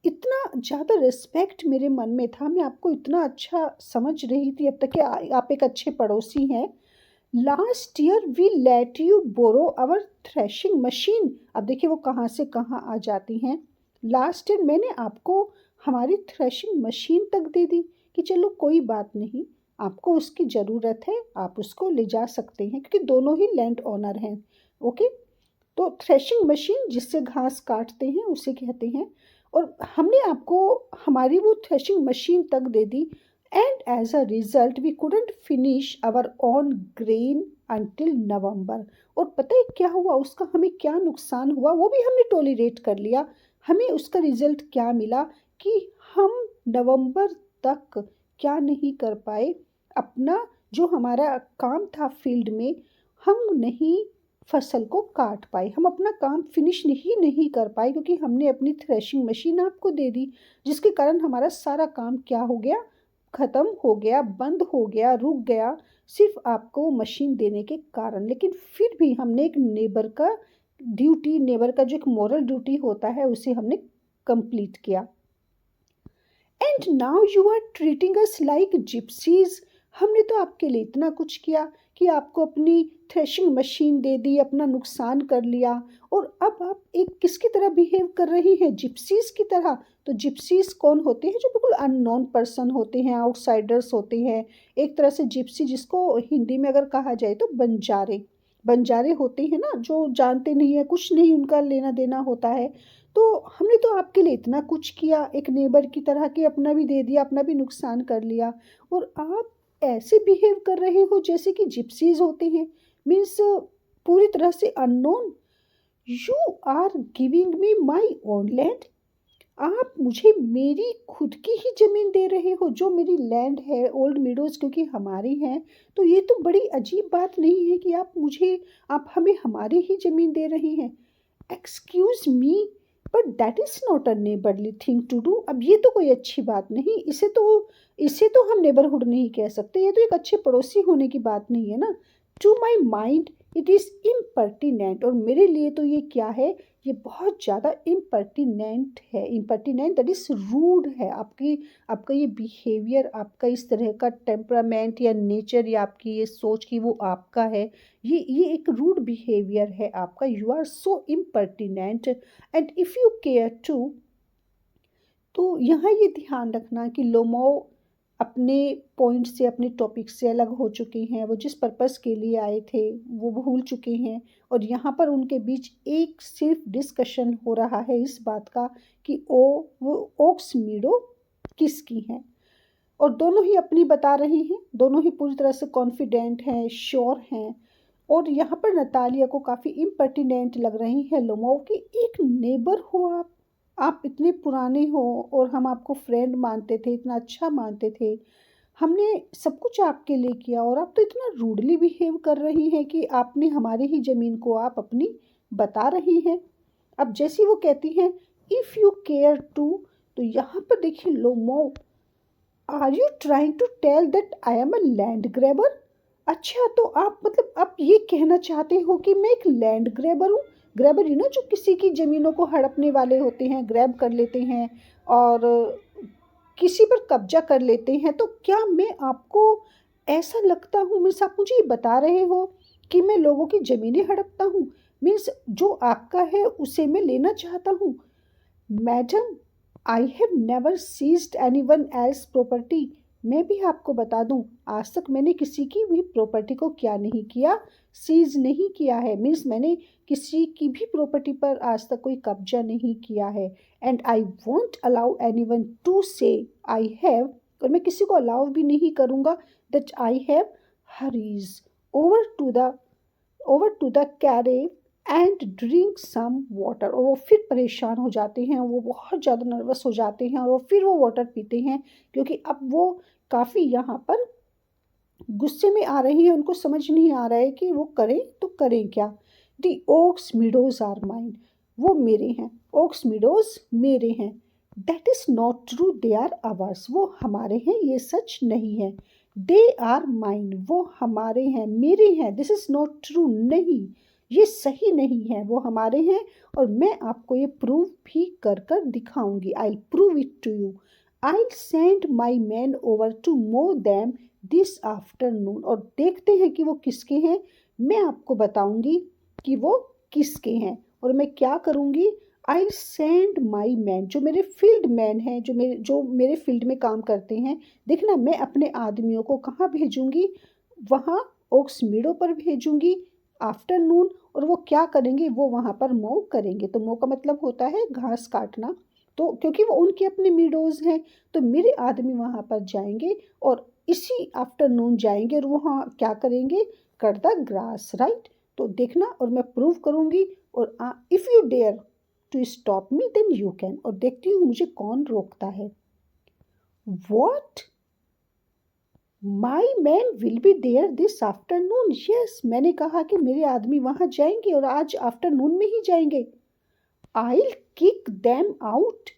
इतना ज़्यादा रिस्पेक्ट मेरे मन में था, मैं आपको इतना अच्छा समझ रही थी अब तक कि आप एक अच्छे पड़ोसी हैं। Last year we let you borrow our threshing machine. अब देखिए वो कहाँ से कहाँ आ जाती हैं। लास्ट ईयर मैंने आपको हमारी थ्रेशिंग मशीन तक दे दी कि चलो कोई बात नहीं, आपको उसकी ज़रूरत है, आप उसको ले जा सकते हैं, क्योंकि दोनों ही लैंड ओनर हैं। ओके, तो थ्रेशिंग मशीन जिससे घास काटते हैं उसे कहते हैं, और हमने आपको हमारी वो थ्रेशिंग मशीन तक दे दी। And as a result we couldn't finish our own grain until November. और पता है क्या हुआ, उसका हमें क्या नुकसान हुआ वो भी हमने टॉलरेट कर लिया। हमें उसका रिजल्ट क्या मिला कि हम नवंबर तक क्या नहीं कर पाए, अपना जो हमारा काम था फील्ड में, हम नहीं फसल को काट पाए, हम अपना काम फिनिश नहीं कर पाए, क्योंकि हमने अपनी थ्रेशिंग मशीन आपको दे दी, जिसके कारण हमारा सारा काम क्या हो गया, ख़त्म हो गया, बंद हो गया, रुक गया, सिर्फ आपको मशीन देने के कारण। लेकिन फिर भी हमने एक नेबर का ड्यूटी, नेबर का जो एक मॉरल ड्यूटी होता है उसे हमने कंप्लीट किया। And now you are treating us like gypsies, हमने तो आपके लिए इतना कुछ किया कि आपको अपनी थ्रेशिंग मशीन दे दी, अपना नुकसान कर लिया, और अब आप एक किसकी तरह बिहेव कर रही हैं, जिप्सीज की तरह। तो जिप्सीज कौन होते हैं, जो बिल्कुल अननोन पर्सन होते हैं, आउटसाइडर्स होते हैं। एक तरह से जिप्सी, जिसको हिंदी में अगर कहा जाए तो बंजारे, बंजारे होते हैं ना, जो जानते नहीं है, कुछ नहीं उनका लेना देना होता है। तो हमने तो आपके लिए इतना कुछ किया एक नेबर की तरह, कि अपना भी दे दिया, अपना भी नुकसान कर लिया, और आप ऐसे बिहेव कर रहे हो जैसे कि जिप्सीज होते हैं। मीन्स पूरी तरह से unknown. You are giving me my own land, आप मुझे मेरी खुद की ही ज़मीन दे रहे हो, जो मेरी लैंड है, ओल्ड मीडोज क्योंकि हमारी हैं। तो ये तो बड़ी अजीब बात नहीं है कि आप हमें हमारी ही ज़मीन दे रहे हैं। Excuse me, but that is not a neighbourly thing to do. अब ये तो कोई अच्छी बात नहीं, इसे तो हम नेबरहुड नहीं कह सकते, ये तो एक अच्छे पड़ोसी होने की बात नहीं है ना। To my mind it is impertinent. और मेरे लिए तो ये क्या है, ये बहुत ज़्यादा इम्पर्टिनेंट है। इम्पर्टिनेंट दैट इज़ रूड है। आपका ये बिहेवियर, आपका इस तरह का टेम्परामेंट या नेचर या आपकी ये सोच कि वो आपका है, ये एक रूड बिहेवियर है आपका। You are so impertinent and if you care to. तो यहाँ ये ध्यान रखना कि लोमो अपने पॉइंट से, अपने टॉपिक से अलग हो चुके हैं। वो जिस पर्पस के लिए आए थे वो भूल चुके हैं, और यहाँ पर उनके बीच एक सिर्फ डिस्कशन हो रहा है इस बात का कि वो ओक्स मीडो किसकी हैं। और दोनों ही अपनी बता रही हैं, दोनों ही पूरी तरह से कॉन्फिडेंट हैं, श्योर हैं। और यहाँ पर नतालिया को काफ़ी इम्पर्टिनेंट लग रही है लोमोव कि एक नेबर हो आप इतने पुराने हो और हम आपको फ्रेंड मानते थे, इतना अच्छा मानते थे, हमने सब कुछ आपके लिए किया, और आप तो इतना रूडली बिहेव कर रही हैं कि आपने हमारी ही ज़मीन को आप अपनी बता रही हैं। अब जैसी वो कहती हैं इफ़ यू केयर टू, तो यहाँ पर देखिए Lomov, are you trying to tell that I am a land grabber. अच्छा, तो आप मतलब आप ये कहना चाहते हो कि मैं एक लैंड ग्रैबर हूँ। ग्रैबर जो किसी की ज़मीनों को हड़पने वाले होते हैं, ग्रैब कर लेते हैं और किसी पर कब्जा कर लेते हैं। तो क्या मैं आपको ऐसा लगता हूँ, मीन्स आप मुझे ये बता रहे हो कि मैं लोगों की ज़मीनें हड़पता हूँ, मीन्स जो आपका है उसे मैं लेना चाहता हूँ। Madam, I have never seized anyone else property. मैं भी आपको बता दूं, आज तक मैंने किसी की भी प्रॉपर्टी को क्या नहीं किया, सीज नहीं किया है। मीन्स मैंने किसी की भी प्रॉपर्टी पर आज तक कोई कब्जा नहीं किया है। And I won't allow any one two से आई हैव, और मैं किसी को अलाउ भी नहीं करूँगा that I have hurries over to the carafe and drink some water. और वो फिर परेशान हो जाते हैं, वो बहुत ज़्यादा नर्वस हो जाते हैं और वो फिर वो वाटर पीते हैं, क्योंकि अब वो काफ़ी यहाँ पर गुस्से में आ रही है। उनको समझ नहीं आ रहा है कि वो करें तो करें क्या। The Woakes meadows are mine, वो मेरे हैं, ओक्स मीडोज मेरे हैं। That is not true, they are ours, वो हमारे हैं, ये सच नहीं है। दे आर माइन, वो हमारे हैं, मेरे हैं। दिस इज़ नॉट ट्रू, नहीं, ये सही नहीं है, वो हमारे हैं। और मैं आपको ये प्रूव भी कर कर दिखाऊंगी। I prove it to you. I send my man over to mow them this afternoon. और देखते हैं कि वो किसके हैं, मैं आपको बताऊंगी कि वो किसके हैं। और मैं क्या करूंगी, आई सेंड माई मैन, जो मेरे फील्ड मैन हैं, जो मेरे फील्ड में काम करते हैं। देखना, मैं अपने आदमियों को कहाँ भेजूंगी, वहाँ ओक्स मीडो पर भेजूंगी आफ्टरनून। और वो क्या करेंगे, वो वहाँ पर मो करेंगे। तो मो का मतलब होता है घास काटना। तो क्योंकि वो उनके अपने मीडोज़ हैं, तो मेरे आदमी वहाँ पर जाएंगे और इसी आफ्टरनून जाएंगे और वहाँ क्या करेंगे, कट द ग्रास, राइट। तो देखना, और मैं प्रूव करूँगी। और if you dare to stop me then you can, और देखती हूँ मुझे कौन रोकता है। What, my man will be there this afternoon. Yes, मैंने कहा कि मेरे आदमी वहाँ जाएंगे और आज आफ्टरनून में ही जाएंगे। आई किक दैम आउट,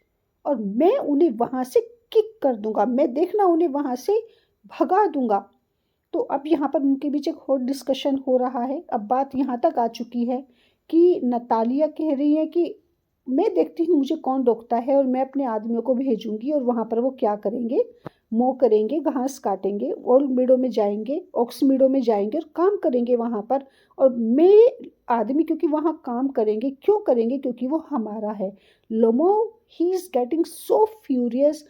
और मैं उन्हें वहाँ से किक कर दूंगा, मैं देखना उन्हें वहाँ से भगा दूंगा। तो अब यहाँ पर उनके बीच एक और डिस्कशन हो रहा है। अब बात यहाँ तक आ चुकी है कि नतालिया कह रही है कि मैं देखती हूँ मुझे कौन रोकता है, और मैं अपने आदमियों को भेजूंगी और वहाँ पर वो क्या करेंगे, मो करेंगे, घास काटेंगे, ओल्ड मीडो में जाएंगे, ऑक्स मीडो में जाएंगे और काम करेंगे वहाँ पर। और मेरे आदमी क्योंकि वहाँ काम करेंगे, क्यों करेंगे, क्योंकि वो हमारा है। Lomov, he is getting so furious.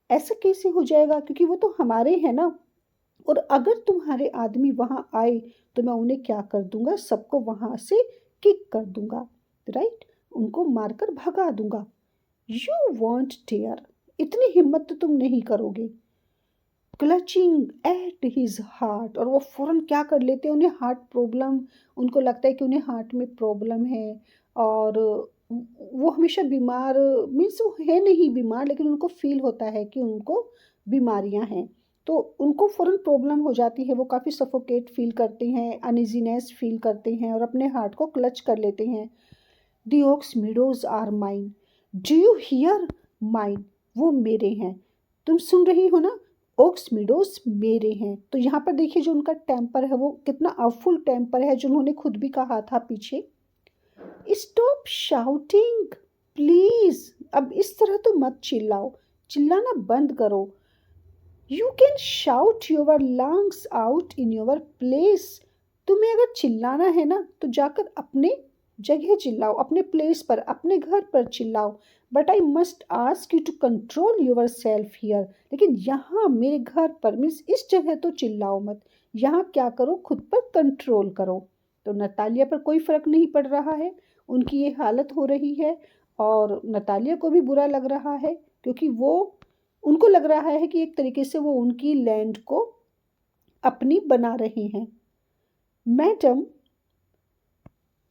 ऐसा कैसे हो जाएगा, क्योंकि वो तो हमारे हैं ना। और अगर तुम्हारे आदमी वहाँ आए तो मैं उन्हें क्या कर दूंगा, सबको वहाँ से किक कर दूंगा, राइट, उनको मारकर भगा दूंगा। यू वॉन्ट टेयर, इतनी हिम्मत तो तुम नहीं करोगे। क्लचिंग एट हिज हार्ट, और वो फ़ौरन क्या कर लेते हैं, उन्हें हार्ट प्रॉब्लम, उनको लगता है कि उन्हें हार्ट में प्रॉब्लम है। और वो हमेशा बीमार, मीन्स वो है नहीं बीमार, लेकिन उनको फील होता है कि उनको बीमारियां हैं। तो उनको फ़ौरन प्रॉब्लम हो जाती है, वो काफ़ी सफोकेट फील करते हैं, अनइजीनेस फील करते हैं और अपने हार्ट को क्लच कर लेते हैं। The Woakes meadows are mine, do you hear, mine, वो मेरे हैं, तुम सुन रही हो ना, ओक्स मीडोज मेरे हैं। तो यहाँ पर देखिए जो उनका टेम्पर है वो कितना अफुल टेम्पर है, जो उन्होंने खुद भी कहा था पीछे। स्टॉप शाउटिंग प्लीज, अब इस तरह तो मत चिल्लाओ, चिल्लाना बंद करो। You can shout your lungs out in your place, तुम्हें अगर चिल्लाना है ना तो जाकर अपने जगह चिल्लाओ, अपने प्लेस पर, अपने घर पर चिल्लाओ। But I must ask you to control yourself here, लेकिन यहाँ मेरे घर पर मीन्स इस जगह तो चिल्लाओ मत, यहाँ क्या करो, खुद पर कंट्रोल करो। तो नतालिया पर कोई फ़र्क नहीं पड़ रहा है, उनकी ये हालत हो रही है और नतालिया को भी बुरा लग रहा है, क्योंकि वो उनको लग रहा है कि एक तरीके से वो उनकी लैंड को अपनी बना रहे हैं। Madam,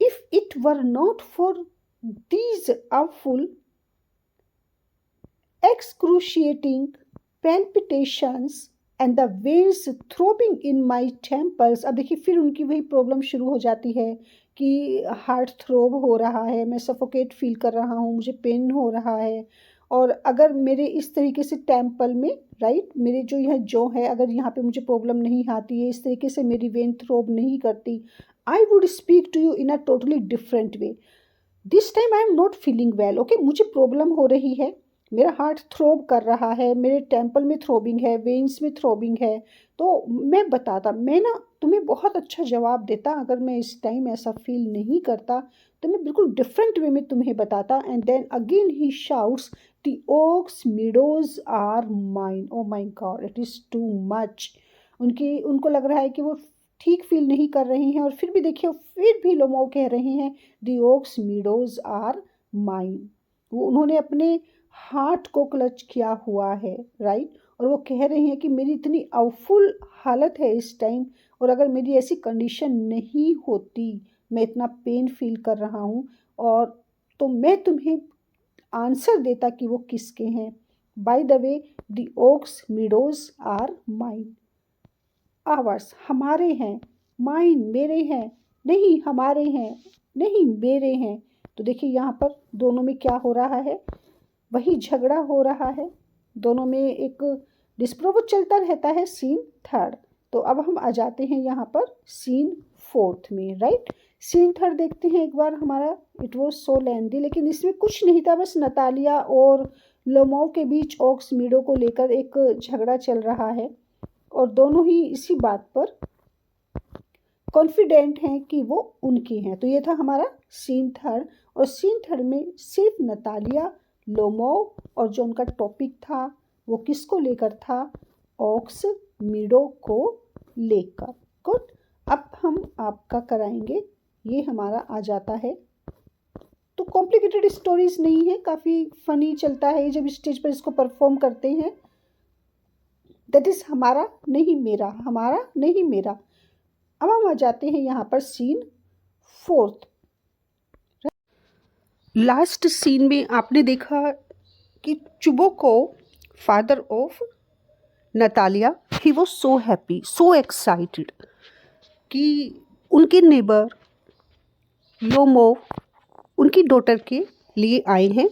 if it were not for these awful, excruciating palpitations and the veins throbbing in my temples, अब देखिए फिर उनकी वही प्रॉब्लम शुरू हो जाती है कि हार्ट थ्रोब हो रहा है, मैं सफोकेट फील कर रहा हूँ, मुझे पेन हो रहा है। और अगर मेरे इस तरीके से टेम्पल में, राइट, मेरे जो यह जो है, अगर यहाँ पे मुझे प्रॉब्लम नहीं आती है, इस तरीके से मेरी वेन थ्रोब नहीं करती, I would speak to you in a totally different way. This time I am not feeling well, okay, मुझे प्रॉब्लम हो रही है, मेरा हार्ट थ्रोब कर रहा है, मेरे टेम्पल में थ्रोबिंग है, वेन्स में थ्रोबिंग है। तो मैं बताता, मैं ना तुम्हें बहुत अच्छा जवाब देता, अगर मैं इस टाइम ऐसा फील नहीं करता तो मैं बिल्कुल डिफरेंट वे में तुम्हें बताता। And then again he shouts, the Woakes meadows are mine. Oh my God, it is too much. उनको लग रहा है कि वो ठीक फील नहीं कर रही हैं, और फिर भी देखिए फिर भी लोमो कह रहे हैं the Woakes meadows are mine. वो उन्होंने अपने हार्ट को क्लच किया हुआ है, राइट, और वो कह रही हैं कि मेरी इतनी अवफुल हालत है इस टाइम, और अगर मेरी ऐसी कंडीशन नहीं होती, मैं इतना पेन फील कर रहा हूँ, और तो मैं तुम्हें आंसर देता कि वो किसके हैं। By the way, the Woakes meadows are mine. Ours, हमारे हैं, माइन मेरे हैं, नहीं हमारे हैं, नहीं मेरे हैं। तो देखिए यहाँ पर दोनों में क्या हो रहा है, वही झगड़ा हो रहा है, दोनों में एक डिस्प्रोवो चलता रहता है। Scene third. तो अब हम आ जाते हैं यहाँ पर सीन फोर्थ में, राइट। सीन थर्ड देखते हैं एक बार हमारा। इट वॉज सो लेंदी, लेकिन इसमें कुछ नहीं था, बस नतालिया और लोमोव के बीच ओक्स मीडो को लेकर एक झगड़ा चल रहा है, और दोनों ही इसी बात पर कॉन्फिडेंट हैं कि वो उनकी हैं। तो ये था हमारा सीन थर्ड, और सीन थर्ड में सिर्फ नतालिया, लोमोव, और जो उनका टॉपिक था वो किसको लेकर था, ओक्स मीडो को लेकर। गुड। अब हम आपका कराएंगे, ये हमारा आ जाता है, तो कॉम्प्लिकेटेड स्टोरीज नहीं है, काफ़ी फनी चलता है जब स्टेज पर इसको परफॉर्म करते हैं। दैट इज़ हमारा नहीं मेरा, हमारा नहीं मेरा। अब हम आ जाते हैं यहाँ पर सीन फोर्थ। लास्ट सीन में आपने देखा कि Chubukov, father of Natalia, he was so happy, so excited कि उनके नेबर लोमोव उनकी डॉटर के लिए आए हैं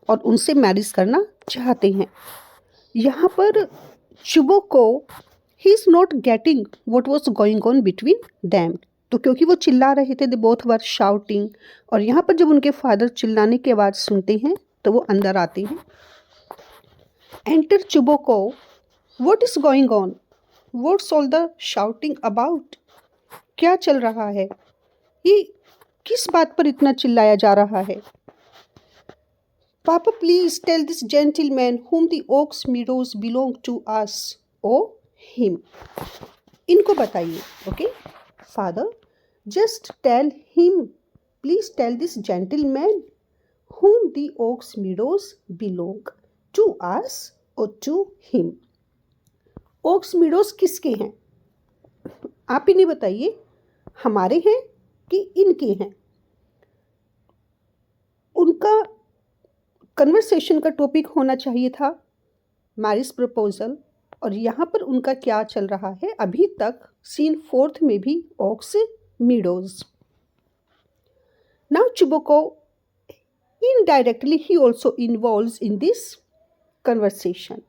और उनसे मैरिज करना चाहते हैं। यहाँ पर Chubukov, he is not getting what was going on between them. तो क्योंकि वो चिल्ला रहे थे, दे बोथ वर शाउटिंग, और यहाँ पर जब उनके फादर चिल्लाने की आवाज़ सुनते हैं तो वो अंदर आते हैं। Enter Chubukov, what is going on, what's all the shouting about, क्या चल रहा है, ये किस बात पर इतना चिल्लाया जा रहा है। Papa please tell this gentleman whom the oaks meadows belong to us, or him, इनको बताइए। Okay father, just tell him, please tell this gentleman whom the oaks meadows belong to us or to him। Oaks meadows किसके हैं, आप इन्हें बताइए, हमारे हैं कि इनके हैं। उनका कन्वर्सेशन का टॉपिक होना चाहिए था मैरिज प्रपोजल, और यहाँ पर उनका क्या चल रहा है अभी तक सीन फोर्थ में भी, Ox Meadows. Now Chubukov indirectly he also involves in this conversation।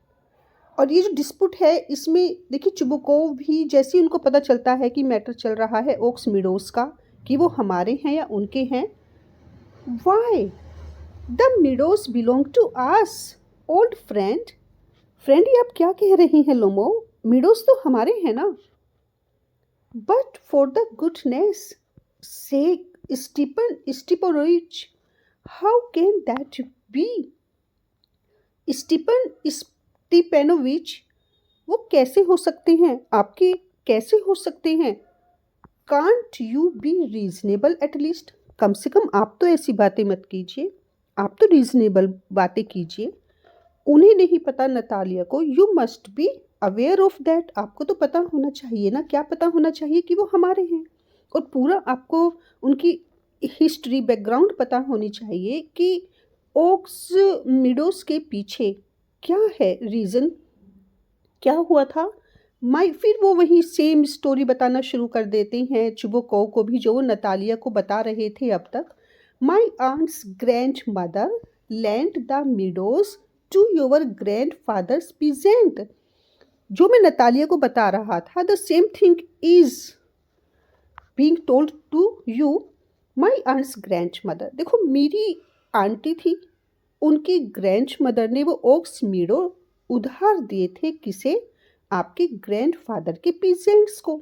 और ये जो डिस्प्यूट है इसमें देखिए चुबुकोव भी जैसे ही उनको पता चलता है कि मैटर चल रहा है ओक्स मीडोज का कि वो हमारे हैं या उनके हैं, why the meadows belong to us old friend. Friend ये आप क्या कह रही हैं लोमो, मीडोज तो हमारे हैं ना। But for the goodness sake Stepanovitch, how can that be. Stepanovitch वो कैसे हो सकते हैं, आपके कैसे हो सकते हैं। Can't you be reasonable at least, कम से कम आप तो ऐसी बातें मत कीजिए, आप तो रीजनेबल बातें कीजिए। उन्हें नहीं पता नतालिया को, you must be aware of that, आपको तो पता होना चाहिए ना, क्या पता होना चाहिए कि वो हमारे हैं। और पूरा आपको उनकी हिस्ट्री बैकग्राउंड पता होनी चाहिए कि ओक्स मीडोज के पीछे क्या है रीज़न, क्या हुआ था। फिर वो वही सेम स्टोरी बताना शुरू कर देते हैं चुबोकोव को भी, जो वो नतालिया को बता रहे थे अब तक। My aunt's grandmother lent the meadows to your grandfathers peasant. जो मैं नतालिया को बता रहा था, the same thing is being told to you my aunt's grandmother. देखो मेरी आंटी थी, उनकी ग्रैंड मदर ने वो ओक्स मीडो उधार दिए थे, किसे, आपके ग्रैंडफादर के पीजेंट्स को,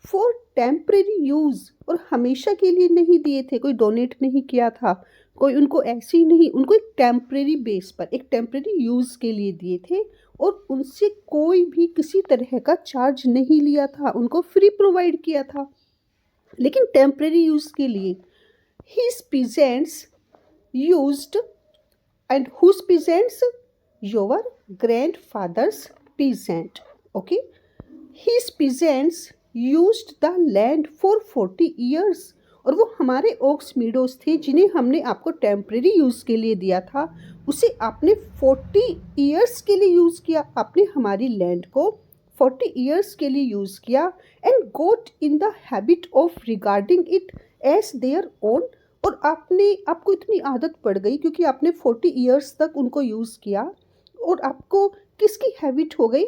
फॉर टेम्परेरी यूज़, और हमेशा के लिए नहीं दिए थे, कोई डोनेट नहीं किया था, कोई उनको ऐसे ही नहीं, उनको एक टेम्परेरी बेस पर एक टेम्परेरी यूज़ के लिए दिए थे और उनसे कोई भी किसी तरह का चार्ज नहीं लिया था, उनको फ्री प्रोवाइड किया था, लेकिन टेम्परेरी यूज़ के लिए। His peasants used and whose peasants, your grandfather's peasant, okay, his peasants used the land for 40 years, और वो हमारे ओक्स मीडोज थे जिन्हें हमने आपको टेम्परेरी यूज़ के लिए दिया था, उसे आपने 40 ईयर्स के लिए यूज़ किया, आपने हमारी लैंड को 40 ईयर्स के लिए यूज़ किया, and got in the habit of regarding it as their own, और आपको इतनी आदत पड़ गई क्योंकि आपने 40 ईयर्स तक उनको यूज़ किया, और आपको किसकी हैबिट हो गई,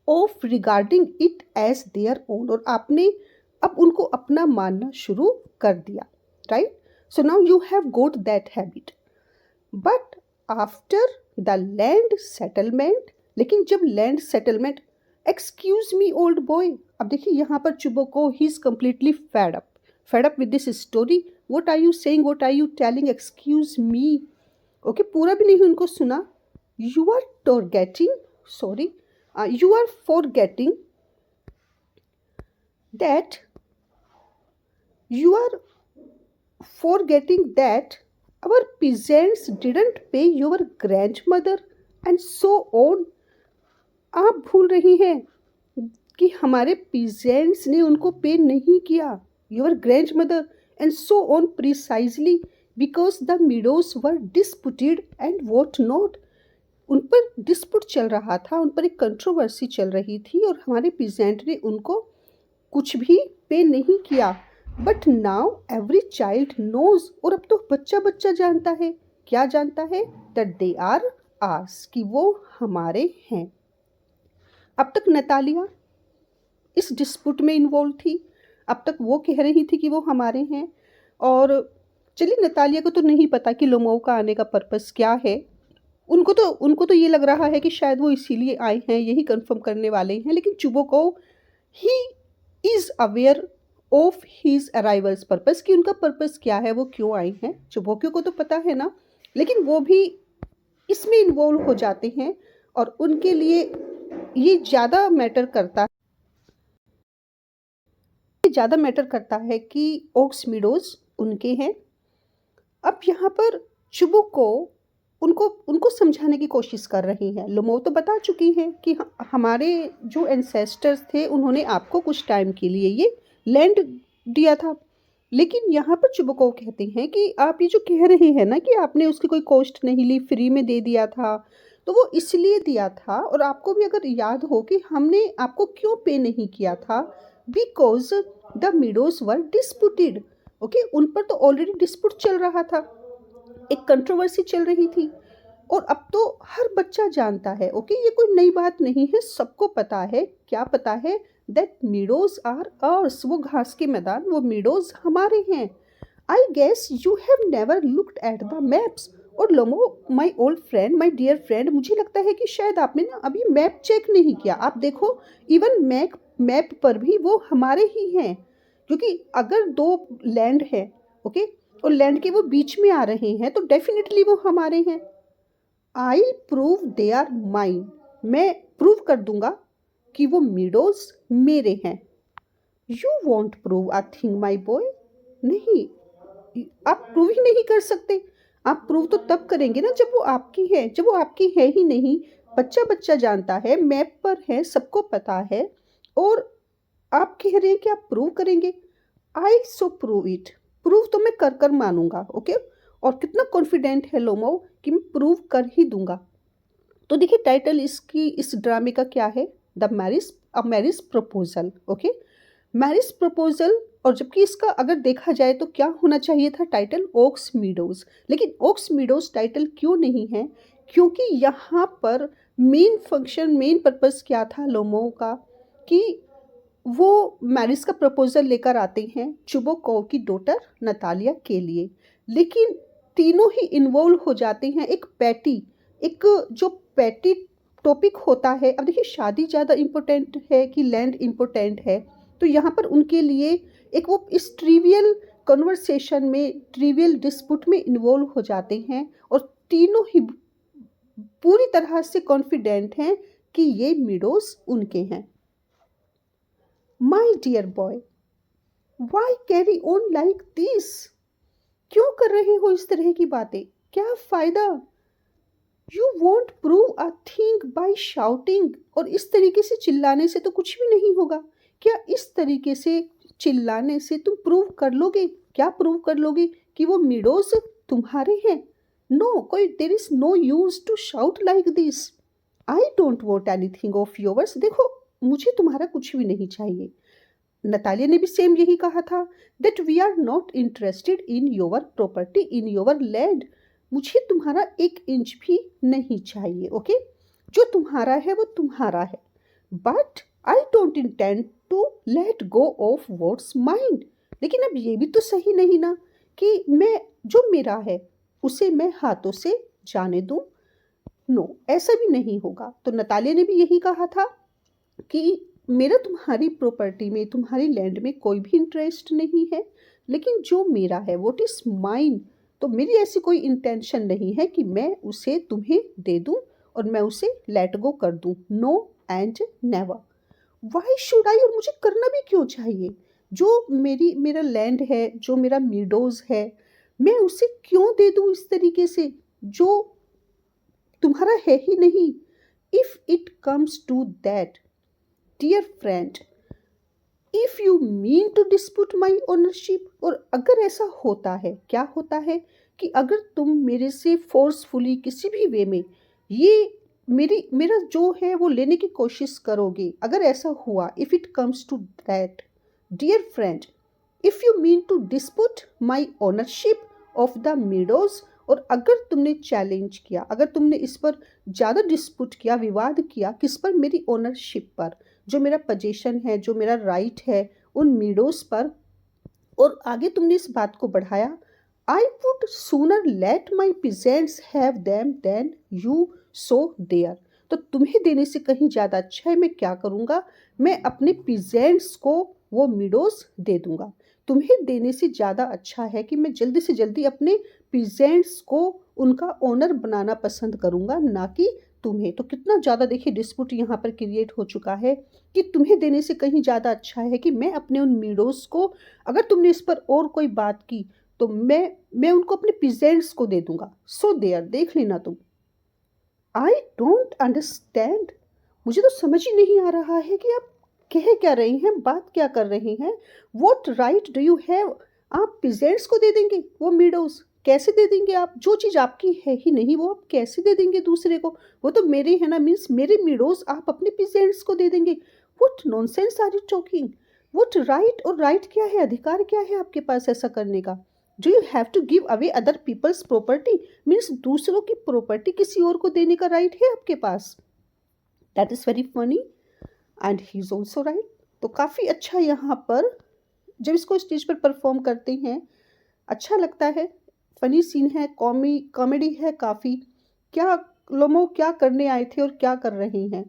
of regarding it as their own, और आपने अब उनको अपना मानना शुरू कर दिया, right. So now you have got that habit. But after the land settlement, लेकिन जब land settlement, excuse me old boy, अब देखिए यहाँ पर Chubukov he is completely fed up with this story. What are you saying? What are you telling? Excuse me. Okay, पूरा भी नहीं उनको सुना. You are forgetting. Sorry. You are forgetting that. You are forgetting that our peasants didn't pay your grandmother and so on. आप भूल रही हैं कि हमारे peasants ने उनको पे नहीं किया, your grandmother and so on, precisely because the meadows were disputed and what not. उन पर डिस्प्यूट चल रहा था, उन पर एक कंट्रोवर्सी चल रही थी और हमारे पीजेंट ने उनको कुछ भी पे नहीं किया। But now every child knows, और अब तो बच्चा बच्चा जानता है, क्या जानता है, दैट दे आर आर्स, कि वो हमारे हैं। अब तक नतालिया इस डिस्प्यूट में इन्वॉल्व थी, अब तक वो कह रही थी कि वो हमारे हैं, और चलिए नतालिया को तो नहीं पता कि लोमोव का आने का पर्पस क्या है, उनको तो ये लग रहा है कि शायद वो इसीलिए आए हैं, यही कंफर्म करने वाले हैं, लेकिन Chubukov he is aware of his arrival's purpose, कि उनका पर्पस क्या है, वो क्यों आए हैं, चुबोकोव को तो पता है ना, लेकिन वो भी इसमें इन्वॉल्व हो जाते हैं और उनके लिए ये ज़्यादा मैटर करता है कि ओक्स मीडोज उनके हैं। अब यहाँ पर चुबोकोव उनको समझाने की कोशिश कर रही हैं। लोमोव तो बता चुकी हैं कि हमारे जो एंसेस्टर्स थे उन्होंने आपको कुछ टाइम के लिए ये लैंड दिया था, लेकिन यहाँ पर चुबोकोव कहते हैं कि आप ये जो कह रहे हैं ना कि आपने उसकी कोई कॉस्ट नहीं ली, फ्री में दे दिया था, तो वो इसलिए दिया था, और आपको भी अगर याद हो कि हमने आपको क्यों पे नहीं किया था, because the meadows were disputed. Okay, उन पर तो ऑलरेडी डिस्प्यूट चल रहा था, एक कंट्रोवर्सी चल रही थी, और अब तो हर बच्चा जानता है, ओके, ये कोई नई बात नहीं है, सबको पता है। क्या पता है? दैट मीडोज आर आवर्स, वो घास के मैदान, वो मीडोज हमारे हैं। I guess you have never looked at the maps. और Lomov, my old friend, my dear friend, मुझे लगता है कि शायद आपने ना अभी मैप चेक नहीं किया। आप देखो, इवन मैप पर भी वो हमारे ही हैं, क्योंकि अगर दो लैंड है, ओके, और लैंड के वो बीच में आ रहे हैं तो डेफिनेटली वो हमारे हैं। I prove they are mine, मैं प्रूव कर दूंगा कि वो मीडोज मेरे हैं। You won't prove a thing my boy, नहीं, आप प्रूव ही नहीं कर सकते। आप प्रूव तो तब करेंगे ना जब वो आपकी है, जब वो आपकी है ही नहीं। बच्चा बच्चा जानता है, मैप पर है, सबको पता है, और आप कह रहे हैं कि आप प्रूव करेंगे। आई सो प्रूव इट, प्रूव तो मैं कर कर मानूंगा, ओके। और कितना कॉन्फिडेंट है लोमो कि मैं प्रूव कर ही दूंगा। तो देखिए, टाइटल इसकी, इस ड्रामे का क्या है? The marriage, a marriage proposal, okay, marriage proposal. और जबकि इसका अगर देखा जाए तो क्या होना चाहिए था टाइटल? Oaks meadows. लेकिन ओक्स मीडोज टाइटल क्यों नहीं है? क्योंकि यहाँ पर मेन फंक्शन, मेन पर्पस क्या था लोमो का, कि वो मैरिज का प्रपोजल लेकर आते हैं चुबोकोव की डॉटर नतालिया के लिए। लेकिन तीनों ही इन्वॉल्व हो जाते हैं एक पैटी, एक जो पैटी टॉपिक होता है। अब देखिए, शादी ज़्यादा इम्पोर्टेंट है कि लैंड इम्पोर्टेंट है? तो यहाँ पर उनके लिए एक वो इस ट्रिवियल कन्वर्सेशन में, ट्रिवियल डिस्प्यूट में इन्वॉल्व हो जाते हैं, और तीनों ही पूरी तरह से कॉन्फिडेंट हैं कि ये मीडोज उनके हैं। My dear boy, why carry on like this, क्यों कर रहे हो इस तरह की बातें? क्या फायदा? You won't prove a thing by shouting, और इस तरीके से चिल्लाने से तो कुछ भी नहीं होगा। क्या इस तरीके से चिल्लाने से तुम प्रूव कर लोगे? क्या प्रूव कर लोगे? कि वो मीडोज तुम्हारे हैं? नो, कोई, there is no use to shout like this. I don't want anything of yours, देखो, मुझे तुम्हारा कुछ भी नहीं चाहिए। नतालिया ने भी सेम यही कहा था, that we are not interested in your property, in your land. मुझे तुम्हारा 1 इंच भी नहीं चाहिए, ओके, जो तुम्हारा है वो तुम्हारा है। But I don't intend to let go of what's mind, लेकिन अब ये भी तो सही नहीं ना कि मैं, जो मेरा है उसे मैं हाथों से जाने दूं। नो, ऐसा भी नहीं होगा। तो नतालिया ने भी यही कहा था कि मेरा तुम्हारी प्रॉपर्टी में, तुम्हारी लैंड में कोई भी इंटरेस्ट नहीं है, लेकिन जो मेरा है, व्हाट इज माइन, तो मेरी ऐसी कोई इंटेंशन नहीं है कि मैं उसे तुम्हें दे दूं और मैं उसे लेट गो कर दूं। No and never. Why should I, और मुझे करना भी क्यों चाहिए? जो मेरा लैंड है, जो मेरा मीडोज है, मैं उसे क्यों दे दूं इस तरीके से, जो तुम्हारा है ही नहीं? If it comes to that, dear friend, if you mean to dispute my ownership, और अगर ऐसा होता है, क्या होता है कि अगर तुम मेरे से फोर्सफुली किसी भी वे में ये मेरा जो है वो लेने की कोशिश करोगे, अगर ऐसा हुआ, if it comes to that, dear friend, if you mean to dispute my ownership of the meadows, और अगर तुमने चैलेंज किया, अगर तुमने इस पर ज़्यादा डिस्प्यूट किया, विवाद किया, किस पर? मेरी ओनरशिप पर, जो मेरा पोजीशन है, जो मेरा राइट है उन मीडोज पर, और आगे तुमने इस बात को बढ़ाया, I would sooner let my peasants have them than you so there, तो तुम्हें देने से कहीं ज़्यादा अच्छा है, मैं क्या करूँगा, मैं अपने पिजेंट्स को वो मीडोज दे दूँगा। तुम्हें देने से ज़्यादा अच्छा है कि मैं जल्दी से जल्दी अपने पिजेंट्स को उनका ओनर बनाना पसंद करूँगा, ना कि तुम्हें। तो कितना ज़्यादा देखिए डिस्प्यूट यहाँ पर क्रिएट हो चुका है कि तुम्हें देने से कहीं ज़्यादा अच्छा है कि मैं अपने उन मीडोज को, अगर तुमने इस पर और कोई बात की तो मैं उनको अपने पिजेंट्स को दे दूंगा। सो देयर, देख लेना तुम। आई डोंट अंडरस्टैंड, मुझे तो समझ ही नहीं आ रहा है कि आप कह क्या रहे हैं, बात क्या कर रहे हैं। What right do you have, आप पिजेंट्स को दे देंगे वो मीडोज? कैसे दे देंगे आप? जो चीज़ आपकी है ही नहीं वो आप कैसे दे देंगे दूसरे को? वो तो मेरे है ना, मीन्स मेरे मीडोज आप अपने पिजेंट्स को दे देंगे? What nonsense are you talking? What right, और राइट क्या है, अधिकार क्या है आपके पास ऐसा करने का? Do you have to give away other people's property, means दूसरों की प्रॉपर्टी किसी और को देने का राइट है आपके पास। That is very funny and he is also right. तो काफ़ी अच्छा यहाँ पर जब इसको स्टेज पर परफॉर्म करते हैं अच्छा लगता है। फनी सीन है, कॉमेडी है काफ़ी। क्या लोमो क्या करने आए थे और क्या कर रहे हैं,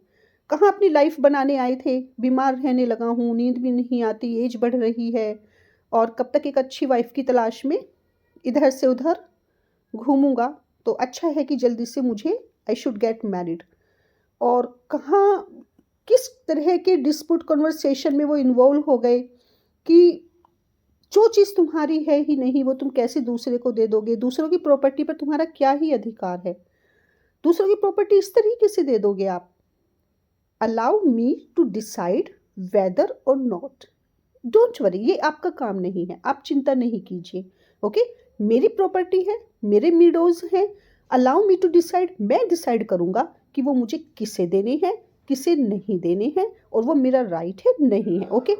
कहाँ अपनी लाइफ बनाने आए थे। बीमार रहने लगा हूँ, नींद भी नहीं आती, एज बढ़ रही है और कब तक एक अच्छी वाइफ की तलाश में इधर से उधर घूमूंगा, तो अच्छा है कि जल्दी से मुझे आई शुड गेट मैरिड। और कहाँ किस तरह के डिस्प्यूट कन्वर्सेशन में वो इन्वॉल्व हो गए कि जो चीज़ तुम्हारी है ही नहीं वो तुम कैसे दूसरे को दे दोगे, दूसरों की प्रॉपर्टी पर तुम्हारा क्या ही अधिकार है, दूसरों की प्रॉपर्टी इस तरीके से दे दोगे आप। Allow me to decide whether or not, don't worry, ये आपका काम नहीं है, आप चिंता नहीं कीजिए। ओके, मेरी प्रॉपर्टी है, मेरे मीडोज हैं, अलाउ मी टू डिसाइड, मैं डिसाइड करूँगा कि वो मुझे किसे देने हैं किसे नहीं देने हैं, और वो मेरा राइट है नहीं है। Okay,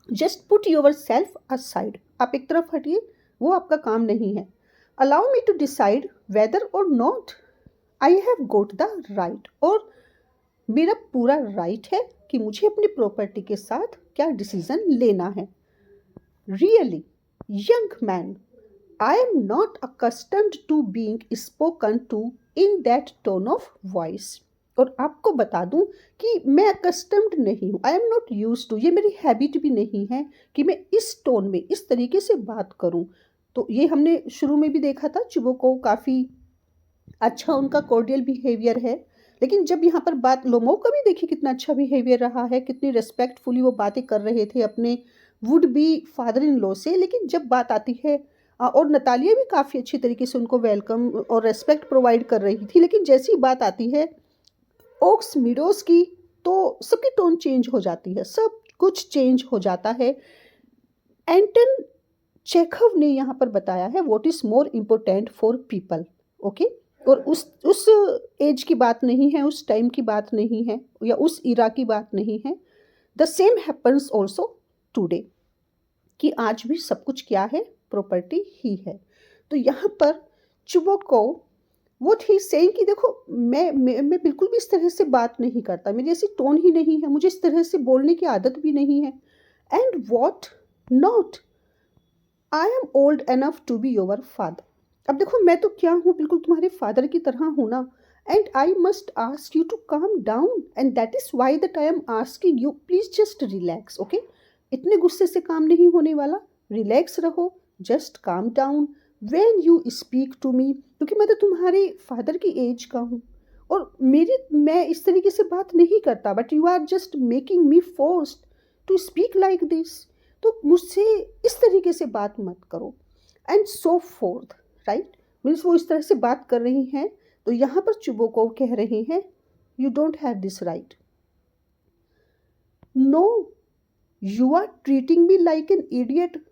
just put yourself aside, आप एक तरफ हटिए, वो आपका काम नहीं है। Allow me to decide whether or not, I have got the right, और मेरा पूरा राइट है कि मुझे अपनी प्रॉपर्टी के साथ क्या डिसीजन लेना है। Really young man, I am not accustomed to being spoken to in that tone of voice, और आपको बता दूं कि मैं अकस्टम्ड नहीं हूँ, I am not use to, ये मेरी हैबिट भी नहीं है कि मैं इस टोन में इस तरीके से बात करूँ। तो ये हमने शुरू में भी देखा था, चुबो को काफ़ी अच्छा उनका कॉर्डियल बिहेवियर है, लेकिन जब यहाँ पर बात लोमो का भी देखिए कितना अच्छा बिहेवियर रहा है, कितनी रिस्पेक्टफुली वो बातें कर रहे थे अपने would be father in law से। लेकिन जब बात आती है और नतालिया भी काफ़ी अच्छी तरीके से उनको वेलकम और रेस्पेक्ट प्रोवाइड कर रही थी, लेकिन जैसी बात आती है ओक्स मीडोज की तो सबकी टोन चेंज हो जाती है, सब कुछ चेंज हो जाता है। एंटन चेखव ने यहाँ पर बताया है what is more important for people. Okay, और उस एज की बात नहीं है, उस टाइम की बात नहीं है, या उस इरा की बात नहीं है। The same happens also today, कि आज भी सब कुछ क्या है, प्रॉपर्टी ही है। तो यहाँ पर चुबो को व्हाट ही सेइंग कि देखो मैं बिल्कुल भी इस तरह से बात नहीं करता, मेरी ऐसी टोन ही नहीं है, मुझे इस तरह से बोलने की आदत भी नहीं है। And what not, I am old enough to be your father, अब देखो मैं तो क्या हूँ, बिल्कुल तुम्हारे फादर की तरह हूँ ना। And I must ask you to calm down, and that is why that I am asking you, please just relax. Okay, इतने गुस्से से काम नहीं होने वाला, रिलैक्स रहो, just calm down when you speak to me, क्योंकि मैं तो तुम्हारे फादर की एज का हूँ और मैं इस तरीके से बात नहीं करता, but you are just making me forced to speak like this, तो मुझसे इस तरीके से बात मत करो। And so forth, right, means वो इस तरह से बात कर रही हैं। तो यहाँ पर चुबो को कह रहे हैं you don't have this right, no you are treating me like an idiot,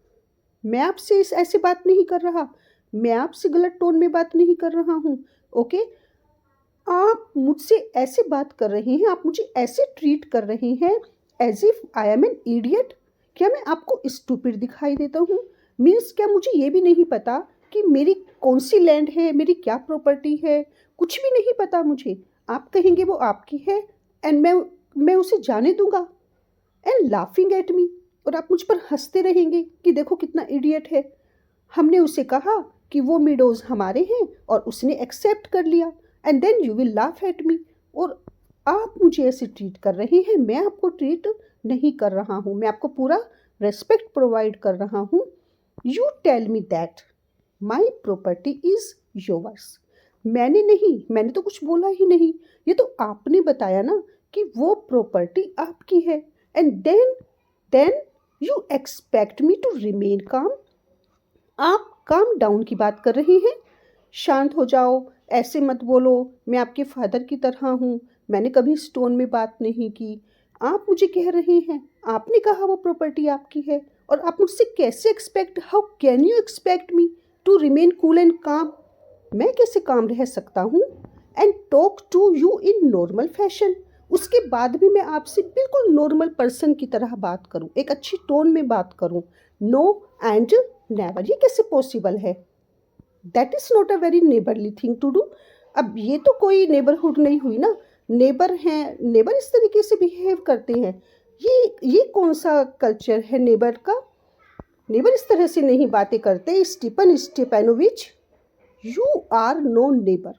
मैं आपसे ऐसे बात नहीं कर रहा, मैं आपसे गलत टोन में बात नहीं कर रहा हूँ। ओके, आप मुझसे ऐसे बात कर रहे हैं, आप मुझे ऐसे ट्रीट कर रहे हैं as if I am an idiot, क्या मैं आपको स्टूपिड दिखाई देता हूँ? मीन्स क्या मुझे ये भी नहीं पता कि मेरी कौन सी लैंड है, मेरी क्या प्रॉपर्टी है, कुछ भी नहीं पता मुझे। आप कहेंगे वो आपकी है एंड मैं उसे जाने दूंगा, एंड लाफिंग एट मी, और आप मुझ पर हंसते रहेंगे कि देखो कितना इडियट है। हमने उसे कहा कि वो मीडोज हमारे हैं और उसने एक्सेप्ट कर लिया, and then you will laugh at me, और आप मुझे ऐसे ट्रीट कर रहे हैं। मैं आपको ट्रीट नहीं कर रहा हूँ, मैं आपको पूरा रेस्पेक्ट प्रोवाइड कर रहा हूँ। You tell me that my property is yours, मैंने तो कुछ बोला ही नहीं, ये तो आपने बताया ना कि वो प्रॉपर्टी आपकी है, and then you expect me to remain calm. आप काम डाउन की बात कर रहे हैं, शांत हो जाओ, ऐसे मत बोलो, मैं आपके फादर की तरह हूँ, मैंने कभी इस टोन में बात नहीं की। आप मुझे कह रहे हैं, आपने कहा वो प्रॉपर्टी आपकी है, और आप मुझसे कैसे how can you expect me to remain cool and calm, मैं कैसे काम रह सकता हूँ, and talk to you in normal fashion, उसके बाद भी मैं आपसे बिल्कुल नॉर्मल पर्सन की तरह बात करूँ, एक अच्छी टोन में बात करूँ। नो एंड नेवर, ये कैसे पॉसिबल है? That is not a very neighbourly thing to do. अब ये तो कोई नेबरहुड नहीं हुई ना, नेबर हैं, नेबर इस तरीके से बिहेव करते हैं, ये कौन सा कल्चर है नेबर का? नेबर इस तरह से नहीं बातें करते। Stephen Stepanovitch, you are no neighbour.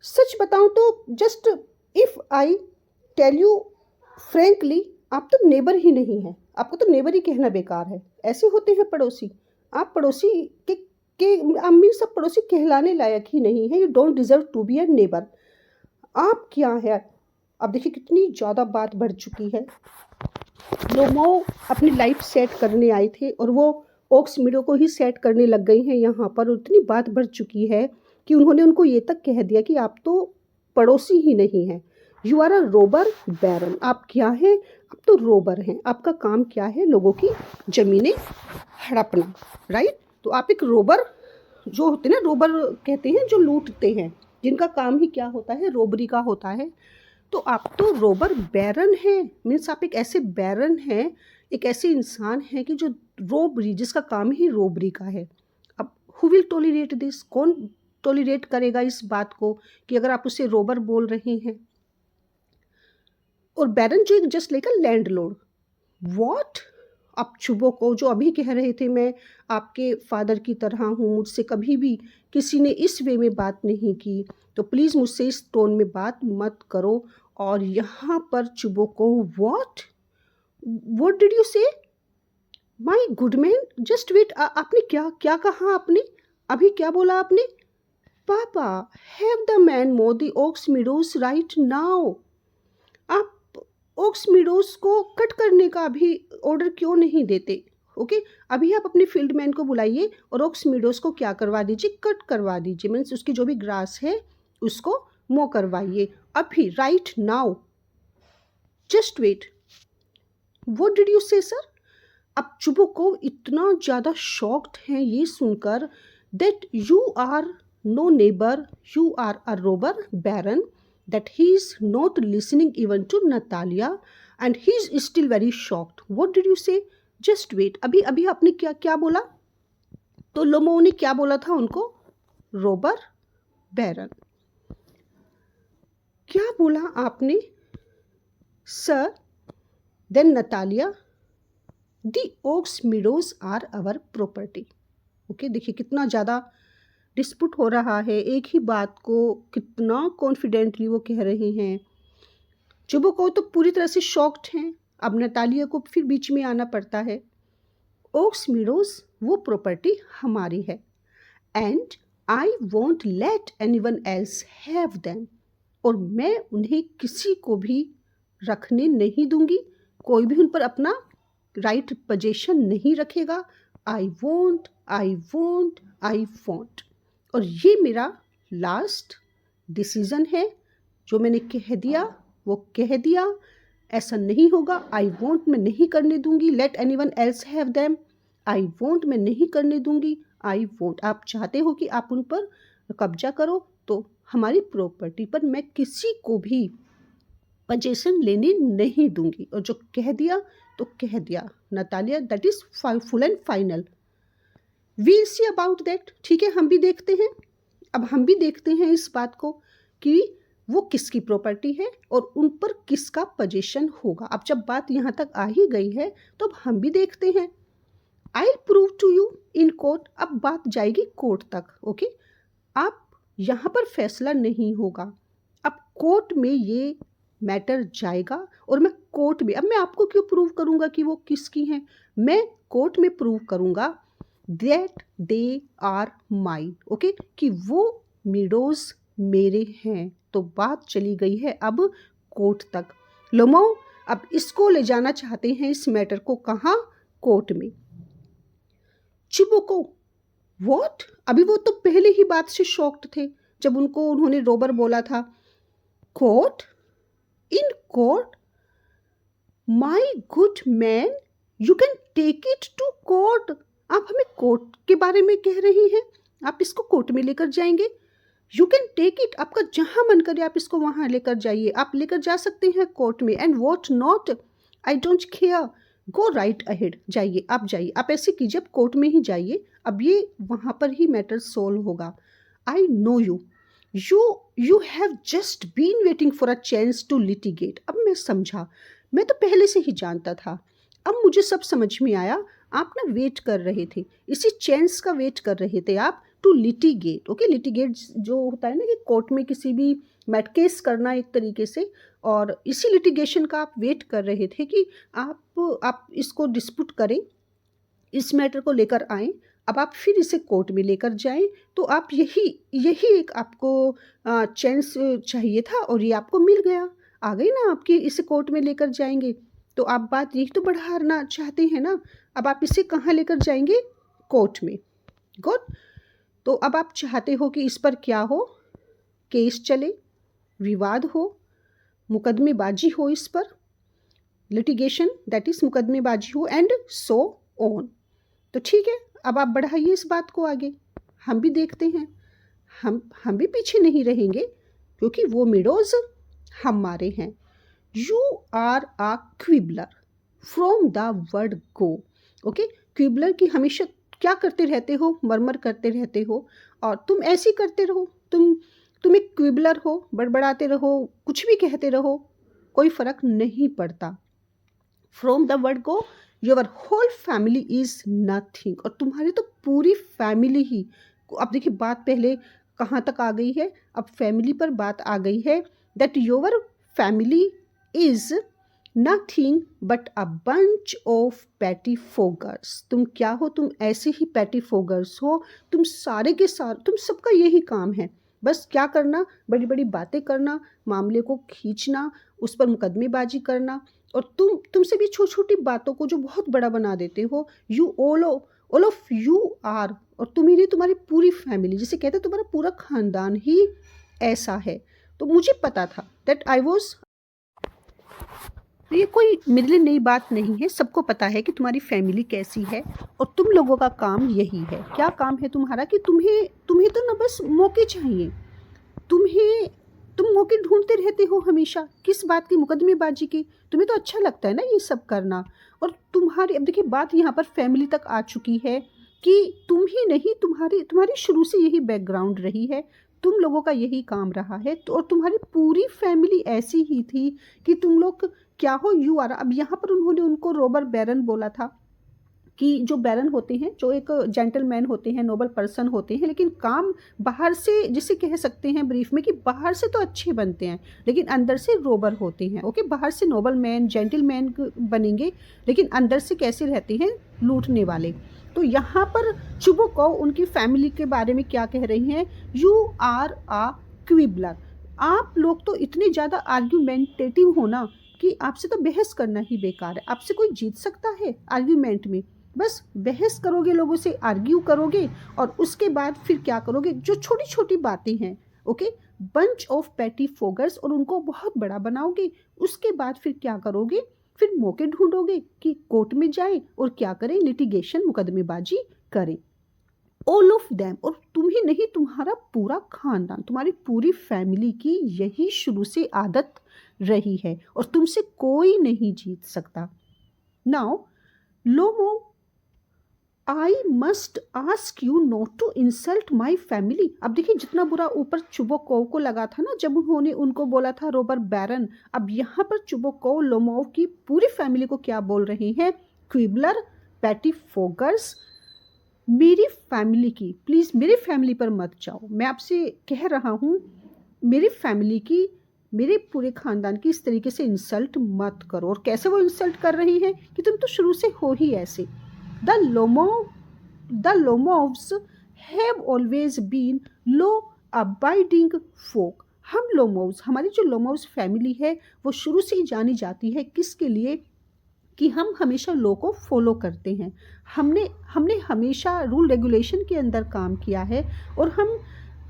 सच बताऊं तो just if I tell you frankly, आप तो नेबर ही नहीं हैं, आपको तो नेबर ही कहना बेकार है। ऐसे होते हैं पड़ोसी। आप पड़ोसी के अम्मी सब पड़ोसी कहलाने लायक ही नहीं है। You don't deserve to be a neighbour. आप क्या है? अब देखिए कितनी ज़्यादा बात बढ़ चुकी है। लोमो अपनी लाइफ सेट करने आए थे और वो ओक्स मीडो को ही सेट करने लग गई हैं यहाँ पर। और इतनी बात बढ़ चुकी है कि उन्होंने उनको ये तक कह दिया कि आप तो पड़ोसी ही नहीं हैं, यू आर अ रोबर बैरन। आप क्या हैं? आप तो रोबर हैं। आपका काम क्या है? लोगों की ज़मीनें हड़पना, राइट? तो आप एक रोबर जो होते हैं ना, रोबर कहते हैं जो लूटते हैं, जिनका काम ही क्या होता है? रोबरी का होता है। तो आप तो रोबर बैरन हैं, मीन्स आप एक ऐसे बैरन हैं, एक ऐसे इंसान हैं कि जो रोबरी, जिसका काम ही रोबरी का है। अब हु विल टॉलरेट दिस? कौन टॉलरेट करेगा इस बात को कि अगर आप उसे रोबर बोल रहे हैं? और बैरन जो एक just like a landlord. What? आप चुबो को जो अभी कह रहे थे मैं आपके फादर की तरह हूँ, मुझसे कभी भी किसी ने इस वे में बात नहीं की, तो प्लीज़ मुझसे इस टोन में बात मत करो। और यहाँ पर चुबो को what did you say? My good man just wait. आपने क्या क्या कहा? आपने अभी क्या बोला आपने? पापा, have the man mow the Woakes meadows right now. आप ओक्स मीडोज को कट करने का अभी ऑर्डर क्यों नहीं देते? ओके, अभी आप अपने फील्ड मैन को बुलाइए और ओक्स मीडोज को क्या करवा दीजिए? कट करवा दीजिए। मीन्स उसकी जो भी ग्रास है उसको मो करवाइए अभी, right now. Just wait. What did you say sir? अब चुबो को इतना ज़्यादा शॉक्ड हैं ये सुनकर that you are no neighbour, you are a robber baron, that he is not listening even to Natalia and he is still very shocked. What did you say? Just wait. अभी अभी आपने क्या क्या बोला? तो लोमो ने क्या बोला था उनको? Robber baron. क्या बोला आपने? Sir, then Natalia, the Woakes meadows are our property. Okay, देखिए कितना ज़्यादा डिस्प्यूट हो रहा है। एक ही बात को कितना कॉन्फिडेंटली वो कह रहे हैं। चुबो को तो पूरी तरह से शॉक्ड हैं। अब नतालिया को फिर बीच में आना पड़ता है। ओक्स मीडोज वो प्रॉपर्टी हमारी है and I won't let anyone else have them. और मैं उन्हें किसी को भी रखने नहीं दूंगी, कोई भी उन पर अपना राइट पोजीशन नहीं रखेगा। I want, I want, I want. और ये मेरा लास्ट डिसीज़न है। जो मैंने कह दिया वो कह दिया, ऐसा नहीं होगा। आई वॉन्ट मैं नहीं करने दूंगी। Let anyone else have them, I want मैं नहीं करने दूंगी। आई वॉन्ट, आप चाहते हो कि आप उन पर कब्जा करो, तो हमारी प्रॉपर्टी पर मैं किसी को भी पोजीशन लेने नहीं दूंगी। और जो कह दिया तो कह दिया Natalia, that is full and final. We'll see about that. ठीक है, हम भी देखते हैं। अब हम भी देखते हैं इस बात को कि वो किसकी प्रॉपर्टी है और उन पर किसका पोजीशन होगा। अब जब बात यहाँ तक आ ही गई है तो अब हम भी देखते हैं। I prove to you in court. अब बात जाएगी कोर्ट तक। ओके, आप यहाँ पर फैसला नहीं होगा, अब कोर्ट में ये मैटर जाएगा। और मैं कोर्ट में, अब मैं आपको क्यों प्रूव करूँगा कि वो किसकी हैं? मैं कोर्ट में प्रूव करूँगा that they are mine. Okay, कि वो मीडोज मेरे हैं। तो बात चली गई है अब कोर्ट तक। लोमो अब इसको ले जाना चाहते हैं, इस मैटर को, कहाँ? कोर्ट में। चिबो को व्हाट? अभी वो तो पहले ही बात से शॉक्ड थे जब उन्होंने रोबर बोला था। Court? In court? My good man, you can take it to court. आप हमें कोर्ट के बारे में कह रही हैं? आप इसको कोर्ट में लेकर जाएंगे? यू कैन टेक इट, आपका जहाँ मन करे आप इसको वहाँ लेकर जाइए, आप लेकर जा सकते हैं कोर्ट में। And what not, I don't care. Go right ahead, जाइए, आप जाइए, आप ऐसे कीजिए, आप कोर्ट में ही जाइए, अब ये वहाँ पर ही मैटर सोल्व होगा। I know you you you have just been waiting for a chance to litigate. अब मैं समझा, मैं तो पहले से ही जानता था, अब मुझे सब समझ में आया। आप ना वेट कर रहे थे, इसी चांस का वेट कर रहे थे आप, टू लिटिगेट। ओके, लिटिगेट जो होता है ना कि कोर्ट में किसी भी केस करना एक तरीके से, और इसी लिटिगेशन का आप वेट कर रहे थे कि आप इसको डिस्प्यूट करें, इस मैटर को लेकर आएँ, अब आप फिर इसे कोर्ट में लेकर जाएं। तो आप यही यही एक आपको चांस चाहिए था और ये आपको मिल गया, आ गई ना आपकी, इसे कोर्ट में लेकर जाएंगे। तो आप बात यही तो बढ़ाना चाहते हैं ना, अब आप इसे कहाँ लेकर जाएंगे, कोर्ट में। गुड। तो अब आप चाहते हो कि इस पर क्या हो, केस चले, विवाद हो, मुकदमेबाजी हो, इस पर लिटिगेशन, दैट इज मुकदमेबाजी हो, एंड सो ऑन। तो ठीक है, अब आप बढ़ाइए इस बात को आगे, हम भी देखते हैं, हम भी पीछे नहीं रहेंगे, क्योंकि वो मिडोज हमारे हैं। You are a quibbler from the word go. Okay, quibbler की हमेशा क्या करते रहते हो, मरमर करते रहते हो, और तुम ऐसे ही करते रहो, तुम एक क्विबलर हो, बड़बड़ाते रहो, कुछ भी कहते रहो, कोई फर्क नहीं पड़ता। From the word go your whole family is nothing, और तुम्हारी तो पूरी फैमिली ही, अब देखिए बात पहले कहाँ तक आ गई है, अब फैमिली पर बात आ गई है, that your family is nothing but a bunch of pettifoggers. तुम क्या हो, तुम ऐसे ही पैटी फोगर्स हो, तुम सारे के सारे, तुम सबका यही काम है, बस क्या करना, बड़ी बड़ी बातें करना, मामले को खींचना, उस पर मुकदमेबाजी करना, और तुमसे भी छोटी छोटी बातों को जो बहुत बड़ा बना देते हो। You all of you are, और तुम ही नहीं, तुम्हारी पूरी फैमिली, जिसे कहते हैं तुम्हारा पूरा खानदान ही ऐसा है। तो मुझे पता था दैट आई वॉज, ये कोई मेरे लिए नई बात नहीं है, सबको पता है कि तुम्हारी फैमिली कैसी है, और तुम लोगों का काम यही है। क्या काम है तुम्हारा, कि तुम्हें तो ना बस मौके चाहिए, तुम मौके ढूंढते रहते हो हमेशा, किस बात की, मुकदमेबाजी की। तुम्हें तो अच्छा लगता है ना ये सब करना, और तुम्हारी, अब देखिए बात यहाँ पर फैमिली तक आ चुकी है कि तुम ही नहीं, तुम्हारी शुरू से यही बैकग्राउंड रही है, तुम लोगों का यही काम रहा है, तो और तुम्हारी पूरी फैमिली ऐसी ही थी कि तुम लोग क्या हो, यू आर। अब यहाँ पर उन्होंने उनको रॉबर बैरन बोला था, कि जो बैरन होते हैं, जो एक जेंटलमैन होते हैं, नोबल पर्सन होते हैं, लेकिन काम बाहर से, जिसे कह सकते हैं ब्रीफ में, कि बाहर से तो अच्छे बनते हैं लेकिन अंदर से रोबर होते हैं। ओके, बाहर से नोबल मैन, जेंटलमैन बनेंगे, लेकिन अंदर से कैसे रहते हैं, लूटने वाले। तो यहाँ पर चुबोकौ उनकी फैमिली के बारे में क्या कह रही हैं, यू आर आ क्विबलर। आप लोग तो इतने ज़्यादा आर्ग्यूमेंटेटिव हो ना, कि आपसे तो बहस करना ही बेकार है, आपसे कोई जीत सकता है आर्ग्यूमेंट में, बस बहस करोगे, लोगों से आर्ग्यू करोगे, और उसके बाद फिर क्या करोगे, जो छोटी छोटी बातें हैं, ओके, बंच ऑफ पैटी फोगर्स, और उनको बहुत बड़ा बनाओगे। उसके बाद फिर क्या करोगे, फिर मौके ढूंढोगे कि कोर्ट में जाए और क्या करें, लिटिगेशन, मुकदमेबाजी करें। ऑल ऑफ देम, और तुम ही नहीं, तुम्हारा पूरा खानदान, तुम्हारी पूरी फैमिली की यही शुरू से आदत रही है, और तुमसे कोई नहीं जीत सकता। Now Lomov, I must ask you not to insult my family. अब देखिए जितना बुरा ऊपर चुबोकोव को लगा था ना, जब उन्होंने उनको बोला था रॉबर बैरन, अब यहाँ पर चुबोकोव लोमोव की पूरी फैमिली को क्या बोल रहे हैं, क्विबलर, पैटी फोगर्स, मेरी फैमिली की, प्लीज़ मेरी फैमिली पर मत जाओ, मैं आपसे कह रहा हूँ, मेरी फैमिली की, मेरे पूरे खानदान की इस तरीके से इंसल्ट मत करो। और कैसे वो इंसल्ट कर रही हैं, कि तुम तो शुरू से हो ही ऐसे। The Lomovs have always been law abiding folk. हम लोमोव्स, हमारी जो लोमोव्स फैमिली है, वो शुरू से ही जानी जाती है किसके लिए, कि हम हमेशा लॉ को फॉलो करते हैं। हमने हमेशा रूल रेगुलेशन के अंदर काम किया है, और हम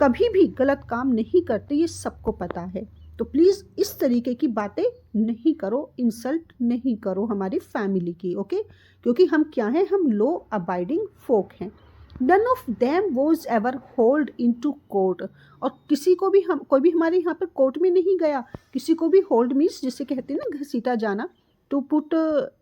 कभी भी गलत काम नहीं करते, ये सबको पता है। तो प्लीज़ इस तरीके की बातें नहीं करो, इंसल्ट नहीं करो हमारी फैमिली की, ओके, क्योंकि हम क्या हैं, हम लॉ अबाइडिंग फोक हैं। None of them was ever hauled in to court, और किसी को भी, कोई भी हमारे यहाँ पर कोर्ट में नहीं गया, किसी को भी होल्ड मीन्स जिसे कहते हैं ना घसीटा जाना, टू पुट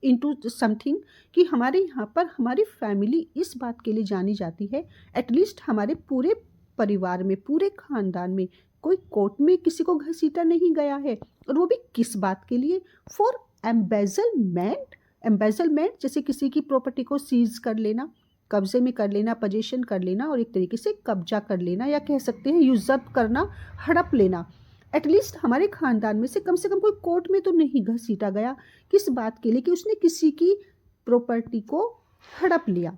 इनटू समथिंग कि हमारे यहाँ पर हमारी फैमिली इस बात के लिए जानी जाती है, एटलीस्ट हमारे पूरे परिवार में, पूरे खानदान में कोई कोर्ट में किसी को घसीटा नहीं गया है, और वो भी किस बात के लिए? For embezzlement. एम्बेजलमेंट जैसे किसी की प्रॉपर्टी को सीज कर लेना, कब्जे में कर लेना, पोजीशन कर लेना, और एक तरीके से कब्जा कर लेना, या कह सकते हैं यूजर्प करना, हड़प लेना। एटलीस्ट हमारे खानदान में से कम कोई कोर्ट में तो नहीं घसीटा गया, किस बात के लिए? कि उसने किसी की प्रॉपर्टी को हड़प लिया,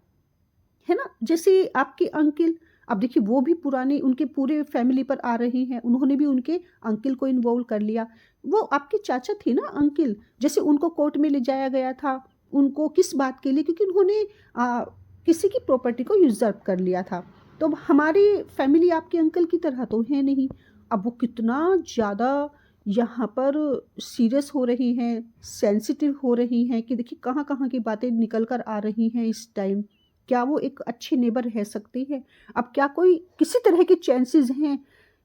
है ना। जैसे आपके अंकल, अब देखिए वो भी पुराने, उनके पूरे फैमिली पर आ रहे हैं, उन्होंने भी उनके अंकल को इन्वॉल्व कर लिया। वो आपके चाचा थे ना, अंकल, जैसे उनको कोर्ट में ले जाया गया था, उनको किस बात के लिए? क्योंकि उन्होंने किसी की प्रॉपर्टी को यूजर्प कर लिया था। तो अब हमारी फैमिली आपके अंकल की तरह तो है नहीं। अब वो कितना ज़्यादा यहाँ पर सीरियस हो रही हैं, सेंसिटिव हो रही हैं, कि देखिए कहाँ कहाँ की बातें निकल कर आ रही हैं इस टाइम। क्या वो एक अच्छी नेबर रह सकती है? अब क्या कोई किसी तरह के चांसेस हैं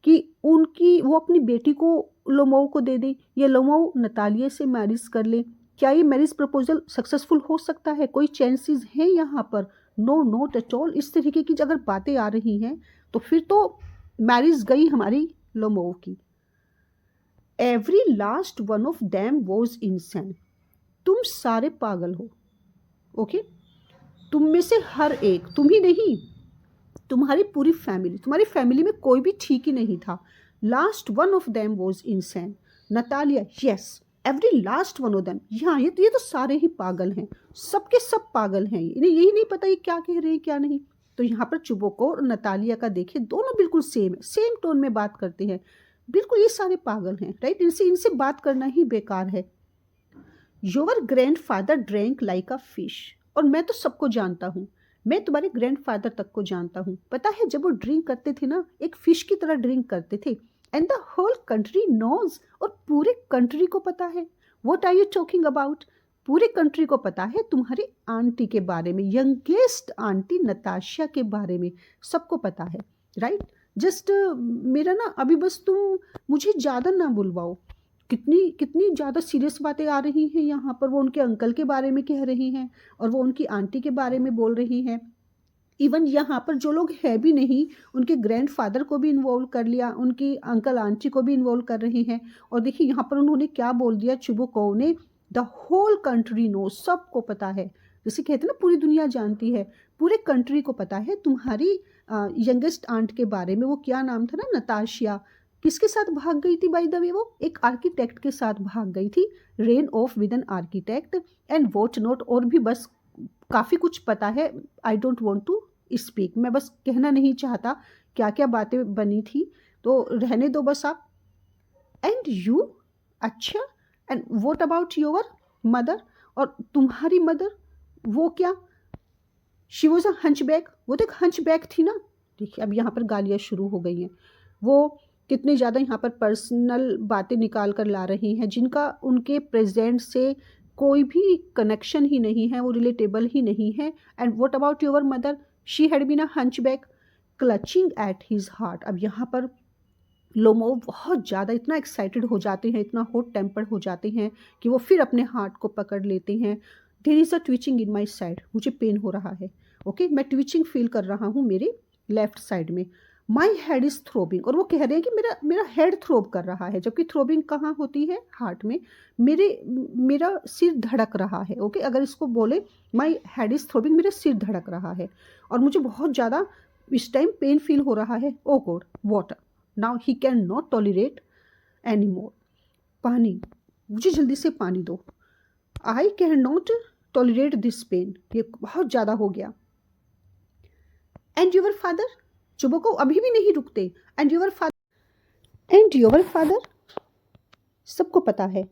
कि वो अपनी बेटी को लोमोव को दे दे, या लोमोव नतालिया से मैरिज कर ले? क्या ये मैरिज प्रपोजल सक्सेसफुल हो सकता है? कोई चांसेस हैं यहाँ पर? No, not at all. इस तरीके की अगर बातें आ रही हैं तो फिर तो मैरिज गई हमारी लोमोव की। Every last one of them was insane. तुम सारे पागल हो, ओके? तुम में से हर एक, तुम ही नहीं, तुम्हारी पूरी फैमिली, तुम्हारी फैमिली में कोई भी ठीक ही नहीं था। Last one of them was insane. Natalia, yes, every last one of them. हाँ, ये तो सारे ही पागल हैं, सबके सब पागल हैं, इन्हें यही नहीं पता ये क्या कह रहे हैं क्या नहीं। तो यहाँ पर चुबोको और नतालिया का देखिए, दोनों बिल्कुल सेम है, सेम टोन में बात करते हैं, बिल्कुल ये सारे पागल हैं, राइट? इनसे बात करना ही बेकार है। Your grand father drank like a fish. और मैं तो सबको जानता हूँ, मैं तुम्हारे ग्रैंडफादर तक को जानता हूँ। पता है जब वो ड्रिंक करते थे ना, एक फिश की तरह ड्रिंक करते थे। And the whole country knows, और पूरे कंट्री को पता है। What are you talking about? पूरे कंट्री को पता है तुम्हारी आंटी के बारे में, यंगेस्ट आंटी नताशा के बारे में, सबको पता है, राइट? जस्ट मेरा ना अभी बस तुम मुझे ज़्यादा ना बुलवाओ। कितनी कितनी ज़्यादा सीरियस बातें आ रही हैं यहाँ पर। वो उनके अंकल के बारे में कह रही हैं, और वो उनकी आंटी के बारे में बोल रही हैं। इवन यहाँ पर जो लोग है भी नहीं, उनके ग्रैंडफादर को भी इन्वॉल्व कर लिया, उनकी अंकल आंटी को भी इन्वॉल्व कर रही हैं। और देखिए यहाँ पर उन्होंने क्या बोल दिया चुबोको ने, द होल कंट्री नो, सबको पता है। जैसे कहते हैं ना पूरी दुनिया जानती है, पूरे कंट्री को पता है तुम्हारी यंगेस्ट आंट के बारे में। वो क्या नाम था ना, नताशिया। किसके साथ भाग गई थी बाय द वे? वो एक आर्किटेक्ट के साथ भाग गई थी, ran off with an architect and what not. और भी बस काफ़ी कुछ पता है, I don't want to speak, मैं बस कहना नहीं चाहता क्या क्या बातें बनी थी, तो रहने दो बस आप। एंड यू, अच्छा, and what about your mother? और तुम्हारी मदर, वो क्या? शी वॉज अ हंचबैक, वो तो एक हंचबैक थी ना। देखिए अब यहाँ पर गालियाँ शुरू हो गई हैं। वो कितने ज़्यादा यहाँ पर पर्सनल बातें निकाल कर ला रही हैं, जिनका उनके प्रेजेंट से कोई भी कनेक्शन ही नहीं है, वो रिलेटेबल ही नहीं है। And what about your mother? She had been a hunchback clutching at his heart. अब यहाँ पर लोमोव बहुत ज़्यादा इतना एक्साइटेड हो जाते हैं, इतना हॉट टेम्पर्ड हो जाते हैं कि वो फिर अपने हार्ट को पकड़ लेते हैं। There is a twitching in my side, मुझे पेन हो रहा है, ओके, मैं ट्विचिंग फील कर रहा हूँ मेरे लेफ्ट साइड में। माई हेड इज़ थ्रोबिंग, और वो कह रहे हैं कि मेरा हेड थ्रोब कर रहा है, जबकि थ्रोबिंग कहाँ होती है? हार्ट में। मेरा सिर धड़क रहा है, ओके। अगर इसको बोले माई हेड इज़ थ्रोबिंग, मेरा सिर धड़क रहा है और मुझे बहुत ज़्यादा इस टाइम पेन फील हो रहा है। Oh God, water, now he can not tolerate any more. पानी, मुझे जल्दी से पानी दो। I can not tolerate this pain, ये बहुत ज़्यादा हो गया। एंड योर फादर, चुबोको अभी भी नहीं रुकते। एंड योर फादर, सबको पता है,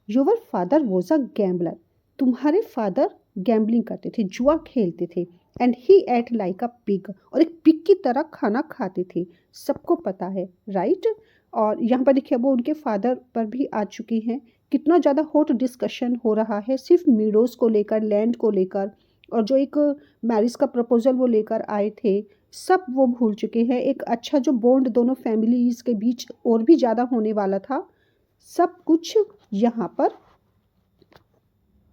your father was a gambler, तुम्हारे फादर गैम्बलिंग करते थे, जुआ खेलते थे। And he ate like a pig, और एक पिग की तरह खाना खाते थे, सबको पता है, राइट? और यहाँ पर देखिए वो उनके फादर पर भी आ चुकी हैं। कितना ज़्यादा हॉट डिस्कशन हो रहा है, सिर्फ मीडोज़ को लेकर, लैंड को लेकर, और जो एक मैरिज का प्रपोजल वो लेकर आए थे, सब वो भूल चुके हैं। एक अच्छा जो बॉन्ड दोनों फैमिलीज़ के बीच और भी ज़्यादा होने वाला था, सब कुछ यहाँ पर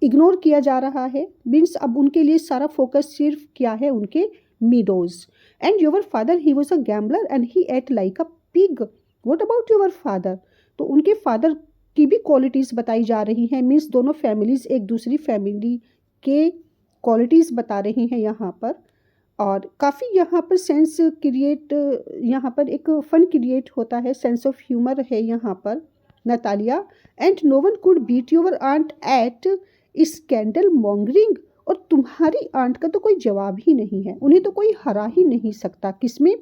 इग्नोर किया जा रहा है, मीन्स अब उनके लिए सारा फोकस सिर्फ क्या है, उनके meadows. And your father he was a gambler and he ate like a pig. What about your father? तो उनके फादर की भी क्वालिटीज़ बताई जा रही हैं, मीन्स दोनों फैमिलीज एक दूसरी फैमिली के क्वालिटीज़ बता रही हैं यहाँ पर। और काफ़ी यहाँ पर सेंस क्रिएट, यहाँ पर एक फन क्रिएट होता है, सेंस ऑफ ह्यूमर है यहाँ पर। Natalia, and no one could beat your aunt at scandal mongering. और तुम्हारी आंट का तो कोई जवाब ही नहीं है, उन्हें तो कोई हरा ही नहीं सकता। किसमें?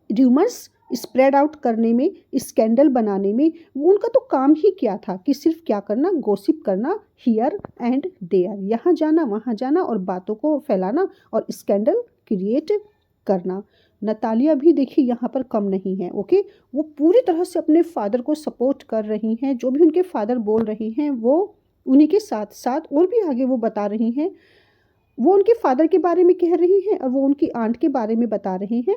र्यूमर्स स्प्रेड आउट करने में, स्कैंडल बनाने में। वो उनका तो काम ही क्या था कि सिर्फ क्या करना, गॉसिप करना, हियर एंड देयर, यहाँ जाना वहाँ जाना और बातों को फैलाना और स्कैंडल क्रिएट करना। नतालिया भी देखिए यहाँ पर कम नहीं है, ओके। वो पूरी तरह से अपने फादर को सपोर्ट कर रही हैं, जो भी उनके फादर बोल रही हैं वो उन्हीं के साथ साथ और भी आगे वो बता रही हैं। वो उनके फादर के बारे में कह रही हैं और वो उनकी आंट के बारे में बता रही हैं।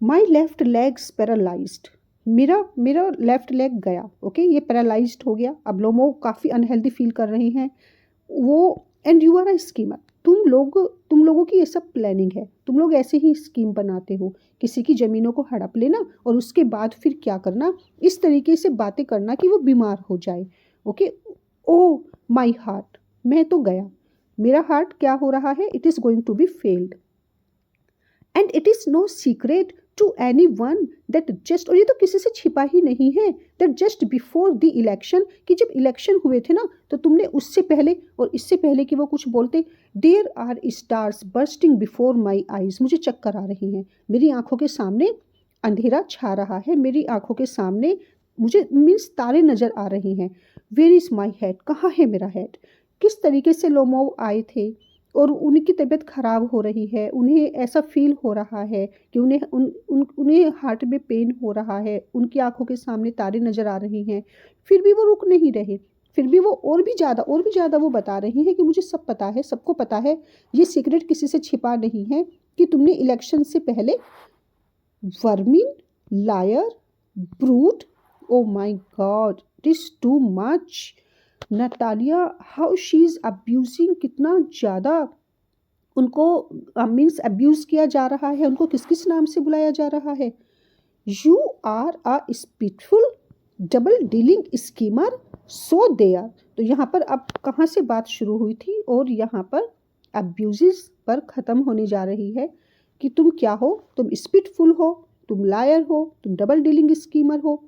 माई लेफ्ट लेग्स पैरालाइज्ड, मेरा लेफ्ट लेग गया, ओके, ये पैरालाइज्ड हो गया। अब लोमो काफ़ी अनहेल्दी फील कर रही हैं वो। And you are a schemer, तुम लोगों की ये सब प्लानिंग है, तुम लोग ऐसे ही स्कीम बनाते हो, किसी की ज़मीनों को हड़प लेना और उसके बाद फिर क्या करना, इस तरीके से बातें करना कि वो बीमार हो जाए, ओके। ओ माई हार्ट, मैं तो गया, मेरा हार्ट क्या हो रहा है, it is going to be failed and it is no secret to any one that just, और ये तो किसी से छिपा ही नहीं है, that just before the election, कि जब इलेक्शन हुए थे ना तो तुमने उससे पहले और इससे पहले कि वो कुछ बोलते, there are stars bursting before my eyes, मुझे चक्कर आ रही हैं, मेरी आंखों के सामने अंधेरा छा रहा है, मेरी आंखों के सामने मुझे मीन्स तारे नज़र आ रही हैं। वेयर इज़ माई हेड, कहाँ है मेरा हेड? किस तरीके से लोमो आए थे और उनकी तबीयत ख़राब हो रही है, उन्हें ऐसा फील हो रहा है कि उन्हें हार्ट में पेन हो रहा है, उनकी आंखों के सामने तारे नज़र आ रही हैं, फिर भी वो रुक नहीं रहे, फिर भी वो और भी ज़्यादा वो बता रही हैं कि मुझे सब पता है, सबको पता है, ये सीक्रेट किसी से छिपा नहीं है कि तुमने इलेक्शन से पहले vermin, liar, brute, oh my God, it is too much. Natalia, how she is abusing, कितना ज़्यादा उनको मीन्स अब्यूज़ किया जा रहा है, उनको किस किस नाम से बुलाया जा रहा है। You are a spiteful double dealing schemer so there. तो यहाँ पर अब कहाँ से बात शुरू हुई थी और यहाँ पर अब्यूज़ पर ख़त्म होने जा रही है कि तुम क्या हो, तुम स्पिटफुल हो, तुम लायर हो, तुम डबल डीलिंग स्कीमर हो।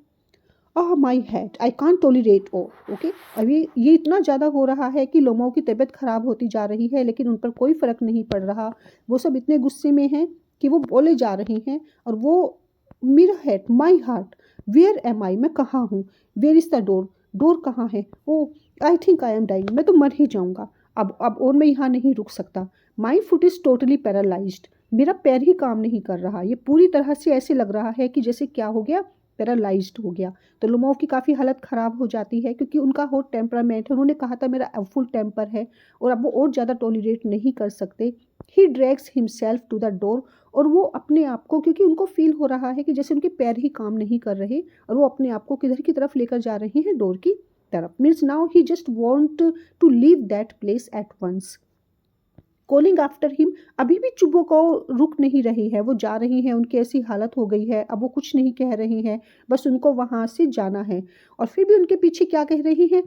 Ah my head, I can't tolerate oh, okay. अभी ये इतना ज़्यादा हो रहा है कि लोगों की तबीयत ख़राब होती जा रही है लेकिन उन पर कोई फ़र्क नहीं पड़ रहा, वो सब इतने गुस्से में हैं कि वो बोले जा रही हैं। और वो मेरा head, my heart, where am I, मैं कहाँ हूँ, where is the door, door कहाँ है, oh I think I am dying, मैं तो मर ही जाऊँगा, अब और मैं यहाँ नहीं रुक सकता। My foot is totally paralysed, मेरा पैर ही काम नहीं कर रहा, ये पूरी तरह से ऐसे लग रहा है कि जैसे क्या हो गया, पैरालाइज्ड हो गया। तो लोमोव की काफ़ी हालत ख़राब हो जाती है क्योंकि उनका हॉट टेम्परामेंट है, उन्होंने कहा था मेरा फुल टेम्पर है और अब वो और ज़्यादा टॉलरेट नहीं कर सकते। He drags himself to the door, और वो अपने आप को, क्योंकि उनको फील हो रहा है कि जैसे उनके पैर ही काम नहीं कर रहे और वो अपने आप को किधर की तरफ लेकर जा रहे हैं, डोर की तरफ। Means now he just want to leave that place at once. Calling after him, अभी भी चुप्पो को रुक नहीं रही है, वो जा रही हैं, उनकी ऐसी हालत हो गई है, अब वो कुछ नहीं कह रही हैं, बस उनको वहाँ से जाना है। और फिर भी उनके पीछे क्या कह रही हैं,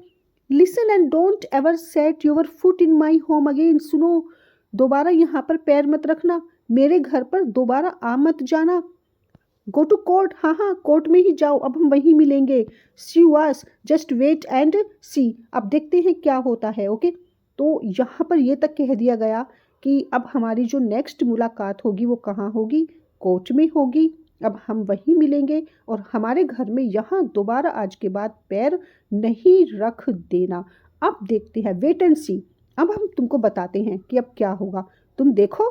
listen and don't ever set your foot in my home again, सुनो, दोबारा यहाँ पर पैर मत रखना, मेरे घर पर दोबारा आ मत जाना। गो टू कोर्ट, हाँ हाँ कोर्ट में ही जाओ, अब हम वहीं मिलेंगे। सी वास जस्ट वेट एंड सी, अब देखते हैं क्या होता है, ओके। तो यहाँ पर ये तक कह दिया गया कि अब हमारी जो नेक्स्ट मुलाकात होगी वो कहाँ होगी, कोर्ट में होगी, अब हम वहीं मिलेंगे और हमारे घर में यहाँ दोबारा आज के बाद पैर नहीं रख देना। अब देखते हैं, वेट एंड सी, अब हम तुमको बताते हैं कि अब क्या होगा, तुम देखो।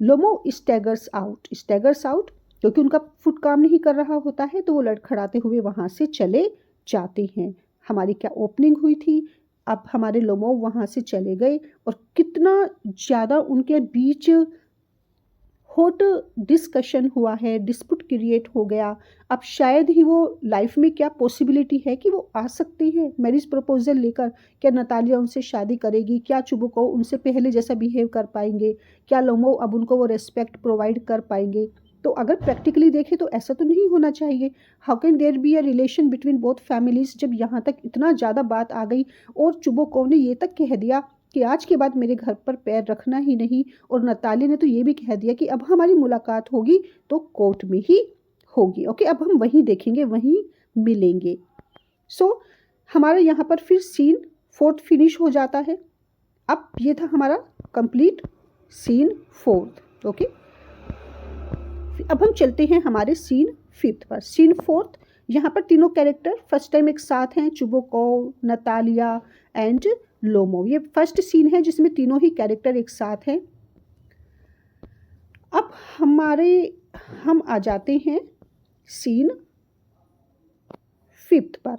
लोमो स्टैगर्स आउट, क्योंकि उनका फुट काम नहीं कर रहा होता है तो वो लड़खड़ाते हुए वहाँ से चले जाते हैं। हमारी क्या ओपनिंग हुई थी, अब हमारे लोमो वहाँ से चले गए और कितना ज़्यादा उनके बीच हॉट डिस्कशन हुआ है, डिस्प्यूट क्रिएट हो गया। अब शायद ही वो लाइफ में क्या पॉसिबिलिटी है कि वो आ सकती है मैरिज प्रपोजल लेकर। क्या नतालिया उनसे शादी करेगी? क्या चुबुकोव उनसे पहले जैसा बिहेव कर पाएंगे? क्या लोमोव अब उनको वो रेस्पेक्ट प्रोवाइड कर पाएंगे? तो अगर प्रैक्टिकली देखें तो ऐसा तो नहीं होना चाहिए। How can there be a relation between both families, जब यहाँ तक इतना ज़्यादा बात आ गई और चुबुकोव ने ये तक कह दिया कि आज के बाद मेरे घर पर पैर रखना ही नहीं। और नतालिया ने तो ये भी कह दिया कि अब हमारी मुलाकात होगी तो कोर्ट में ही होगी। ओके, अब हम वहीं देखेंगे, वहीं मिलेंगे। सो हमारा यहाँ पर फिर सीन 4 फिनिश हो जाता है। अब ये था हमारा कंप्लीट सीन 4। ओके, अब हम चलते हैं हमारे सीन 5 पर। सीन 4, यहाँ पर तीनों कैरेक्टर फर्स्ट टाइम एक साथ हैं, चुबुकोव, नतालिया एंड लोमोव। ये फर्स्ट सीन है जिसमें तीनों ही कैरेक्टर एक साथ हैं। अब हम आ जाते हैं सीन 5 पर।